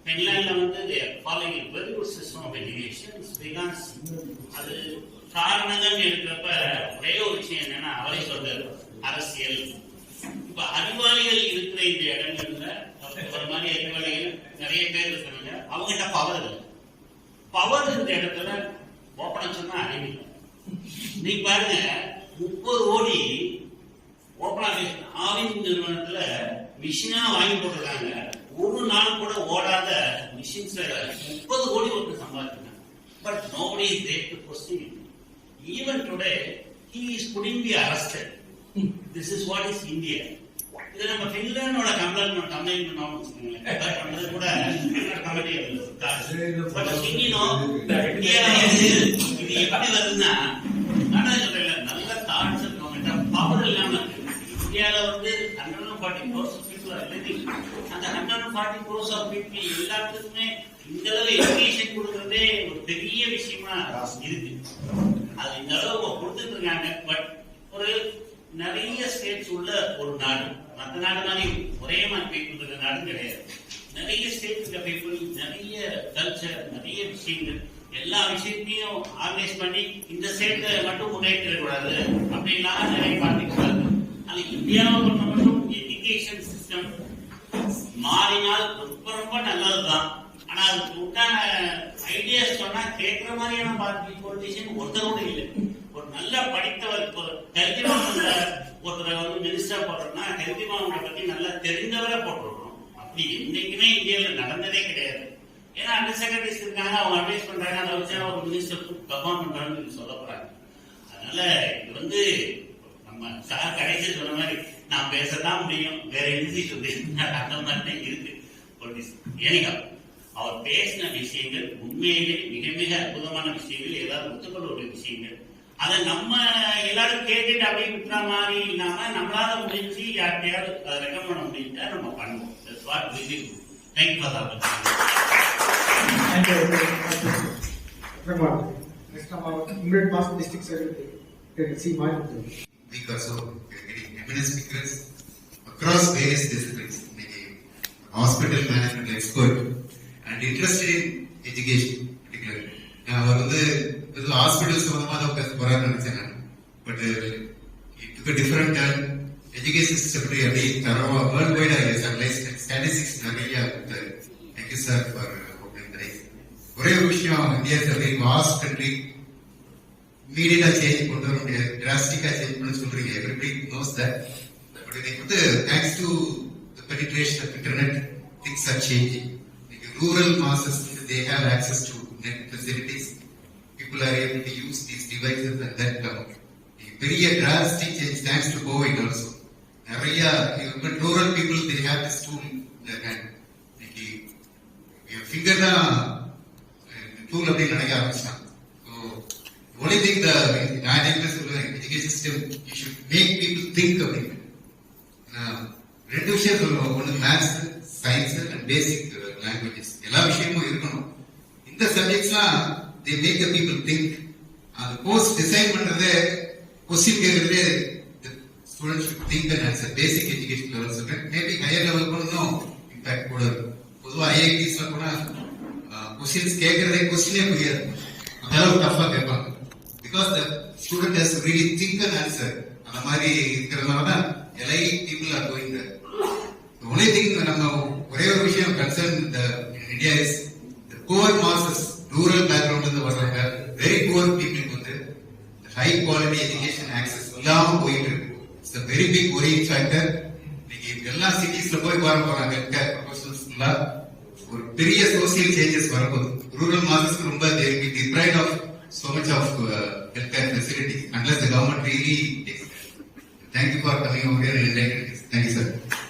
பின்லாண்ட்ல வந்து following very good system of education. Because அது காரணங்கள் இருக்கிறப்ப ஒரே ஒரு விஷயம் என்னன்னா, அவரே சொல்றாரு அரசியல். இப்ப அறிவாளிகள் இருக்கிற இந்த இடங்கள்ல ஒரு மாதிரி அறிவாளிகள் நிறைய பேர் இருக்கிறாங்க, அவங்ககிட்ட பவர் இல்லை. பவர் இந்த இடத்துல ஓப்பனா சொன்னா அறிவு. நீ பாருங்க, 30 கோடி ஓப்பனா ஆவின் நிறுவனத்துல மிஷினா வாங்கி போட்டுருக்காங்க. ஒரு நாள் கூட ஓடாத மிஷின்ஸ் 30 கோடி ஒருத்தர் சம்பாதிக்கிறாங்க. But nobody is there to question it. Even today he is putting the arrested. This is what is India. இது நம்ம பின்லாண்டோட கம்பேர் பண்ணோம்னு வச்சுக்கோங்களேன், கம்பேர் பண்ணது கூட கம்பெனி இது எப்படி வருதுன்னா, நான் சொல்றேன் நல்ல தாட்ஸ் இருக்கவங்க பவர் இல்லாம இருக்கு. இந்தியாவில வந்து 140 crores of people are living. அந்த 140 crores of people எல்லாத்துக்குமே இந்த அளவு எஜுகேஷன் கொடுக்கறதே ஒரு பெரிய விஷயமா இருக்கு. அது இந்த அளவு கொடுத்துட்டு இருக்காங்க. பட் ஒரு நிறைய ஸ்டேட்ஸ் உள்ள ஒரு நாடு, மற்ற நாடு மாதிரி ஒரே மாதிரி பீப்புள் இருக்கிற நாடு கிடையாது. நிறைய ஸ்டேட்ஸ் இருக்க பீப்புள், நிறைய கல்ச்சர், நிறைய விஷயங்கள், எல்லா விஷயத்தையும் ஆர்கனைஸ் பண்ணி இந்த ஸ்டேட்டை மட்டும் முன்னேற்றக்கூடாது அப்படின்லாம் நிறைய பார்த்துக்கூடாது. அது இந்தியாவை பொறுத்த மட்டும் எஜுகேஷன் சிஸ்டம் மாறினால் ரொம்ப ரொம்ப நல்லதுதான். ஆனா அதுக்கு உண்டான ஐடியாஸ் சொன்னா கேட்கிற மாதிரியான பொலிட்டிஷியன் ஒருத்தரோடு இல்லை. ஒரு நல்ல படித்தவர், கல்விமானோட ஒருத்தரை வந்து மினிஸ்டர் போடுறோம்னா கல்விமானோட பத்தி நல்லா தெரிந்தவரை போட்டுருக்கோம். அப்படி என்னைக்குமே இந்தியாவில் நடந்ததே கிடையாது. ஏன்னா அண்டர் செக்ரட்டரிஸ் இருக்காங்க, அவங்க அட்வைஸ் பண்றாங்க, அதை வச்சு ஒரு மினிஸ்டர் பர்ஃபார்ம் பண்றாங்கன்னு சொல்ல போறாங்க. அதனால இது வந்து நம்ம சார் கடைசி சொன்ன மாதிரி நான் பேசதான் முடியும், வேற எழுதி சொல்லி அந்த மாதிரி தான் இருக்கு பொலிட்டிக்ஸ். ஏனிக்கா அவர் பேசின விஷயங்கள் உண்மையிலே மிக மிக அற்புதமான விஷயங்கள், ஏதாவது ஒத்துக்கொள்ள விஷயங்கள். அதை நம்ம எல்லாரும் கேட்டுட்டு அப்படியே விட்டுற மாதிரி இல்லாம நம்மளால முடிஞ்சு யார்கிட்டயாவது அதை ரெக்கமெண்ட் பண்ண முடிஞ்சா நம்ம பண்ணுவோம். Thank you for that. Across various disciplines, hospital management expert and interested in education particularly. அவர் வந்து ஹாஸ்பிட்டல் சம்பந்தமா தான் பேச போறாருன்னு நினைச்சேன் நான். பட் இதுக்கு டிஃபரெண்ட் எஜுகேஷன் சிஸ்டம் பற்றி அப்படி தரவா வேர்ல்ட் வைடா ஸ்டாட்டிஸ்டிக்ஸ் நிறைய கொடுத்தாரு. Thank you sir for opening the rice. ஒரே ஒரு விஷயம், India is a very vast country. இமீடியட்டா சேஞ்ச் கொண்டு வர முடியாது, டிராஸ்டிக்கா சேஞ்ச் பண்ண சொல்றீங்க, everybody knows that. But இன்னைக்கு வந்து thanks to the penetration of internet, things are changing. Rural masses, they have access to net facilities. People are able to use these devices and that very drastic change thanks to COVID also. Even rural people, they have this tool in their hand. Your finger da tool appdi nanaga aarambichaan. So only thing the education system, you should make people think of it. ரெண்டு விஷயம் சொல்லுவோம், ஒன்று maths, science and basic languages. எல்லா விஷயமும் இருக்கணும். இந்த சப்ஜெக்ட்ஸ்லாம் they make the people think. அந்த course design பண்றது, கொஸ்டின் கேட்கறது, the students should think and answer. Basic education level சொல்றேன். மேபி ஹையர் லெவல் கூட இன்னும் இம்பாக்ட் கூட இருக்கும். பொதுவாக ஐஐடிஸ்ல கூட கொஸ்டின்ஸ் கேட்கறதே கொஸ்டினே புரியாது, அந்த அளவுக்கு டஃபா கேட்பாங்க. Because the student has to really think and answer. அந்த மாதிரி இருக்கிறதுனால தான் LI people are going there. The only thing நம்ம ஒரே ஒரு விஷயம் concern in India is the poor masses, rural background இருந்து வர்றாங்க, very poor people வந்து high quality education access இல்லாம போயிட்டு இருக்கு. It's a very big worrying factor. இன்னைக்கு எல்லா சிட்டிஸ்ல போய் போறாங்க ஒரு பெரிய சோசியல் சேஞ்சஸ் வரும்போது ரூரல் மாசஸ்க்கு ரொம்ப they will be deprived of so much of healthcare facilities unless the government really takes care. Thank you for coming over here and enlightening us. Thank you, sir.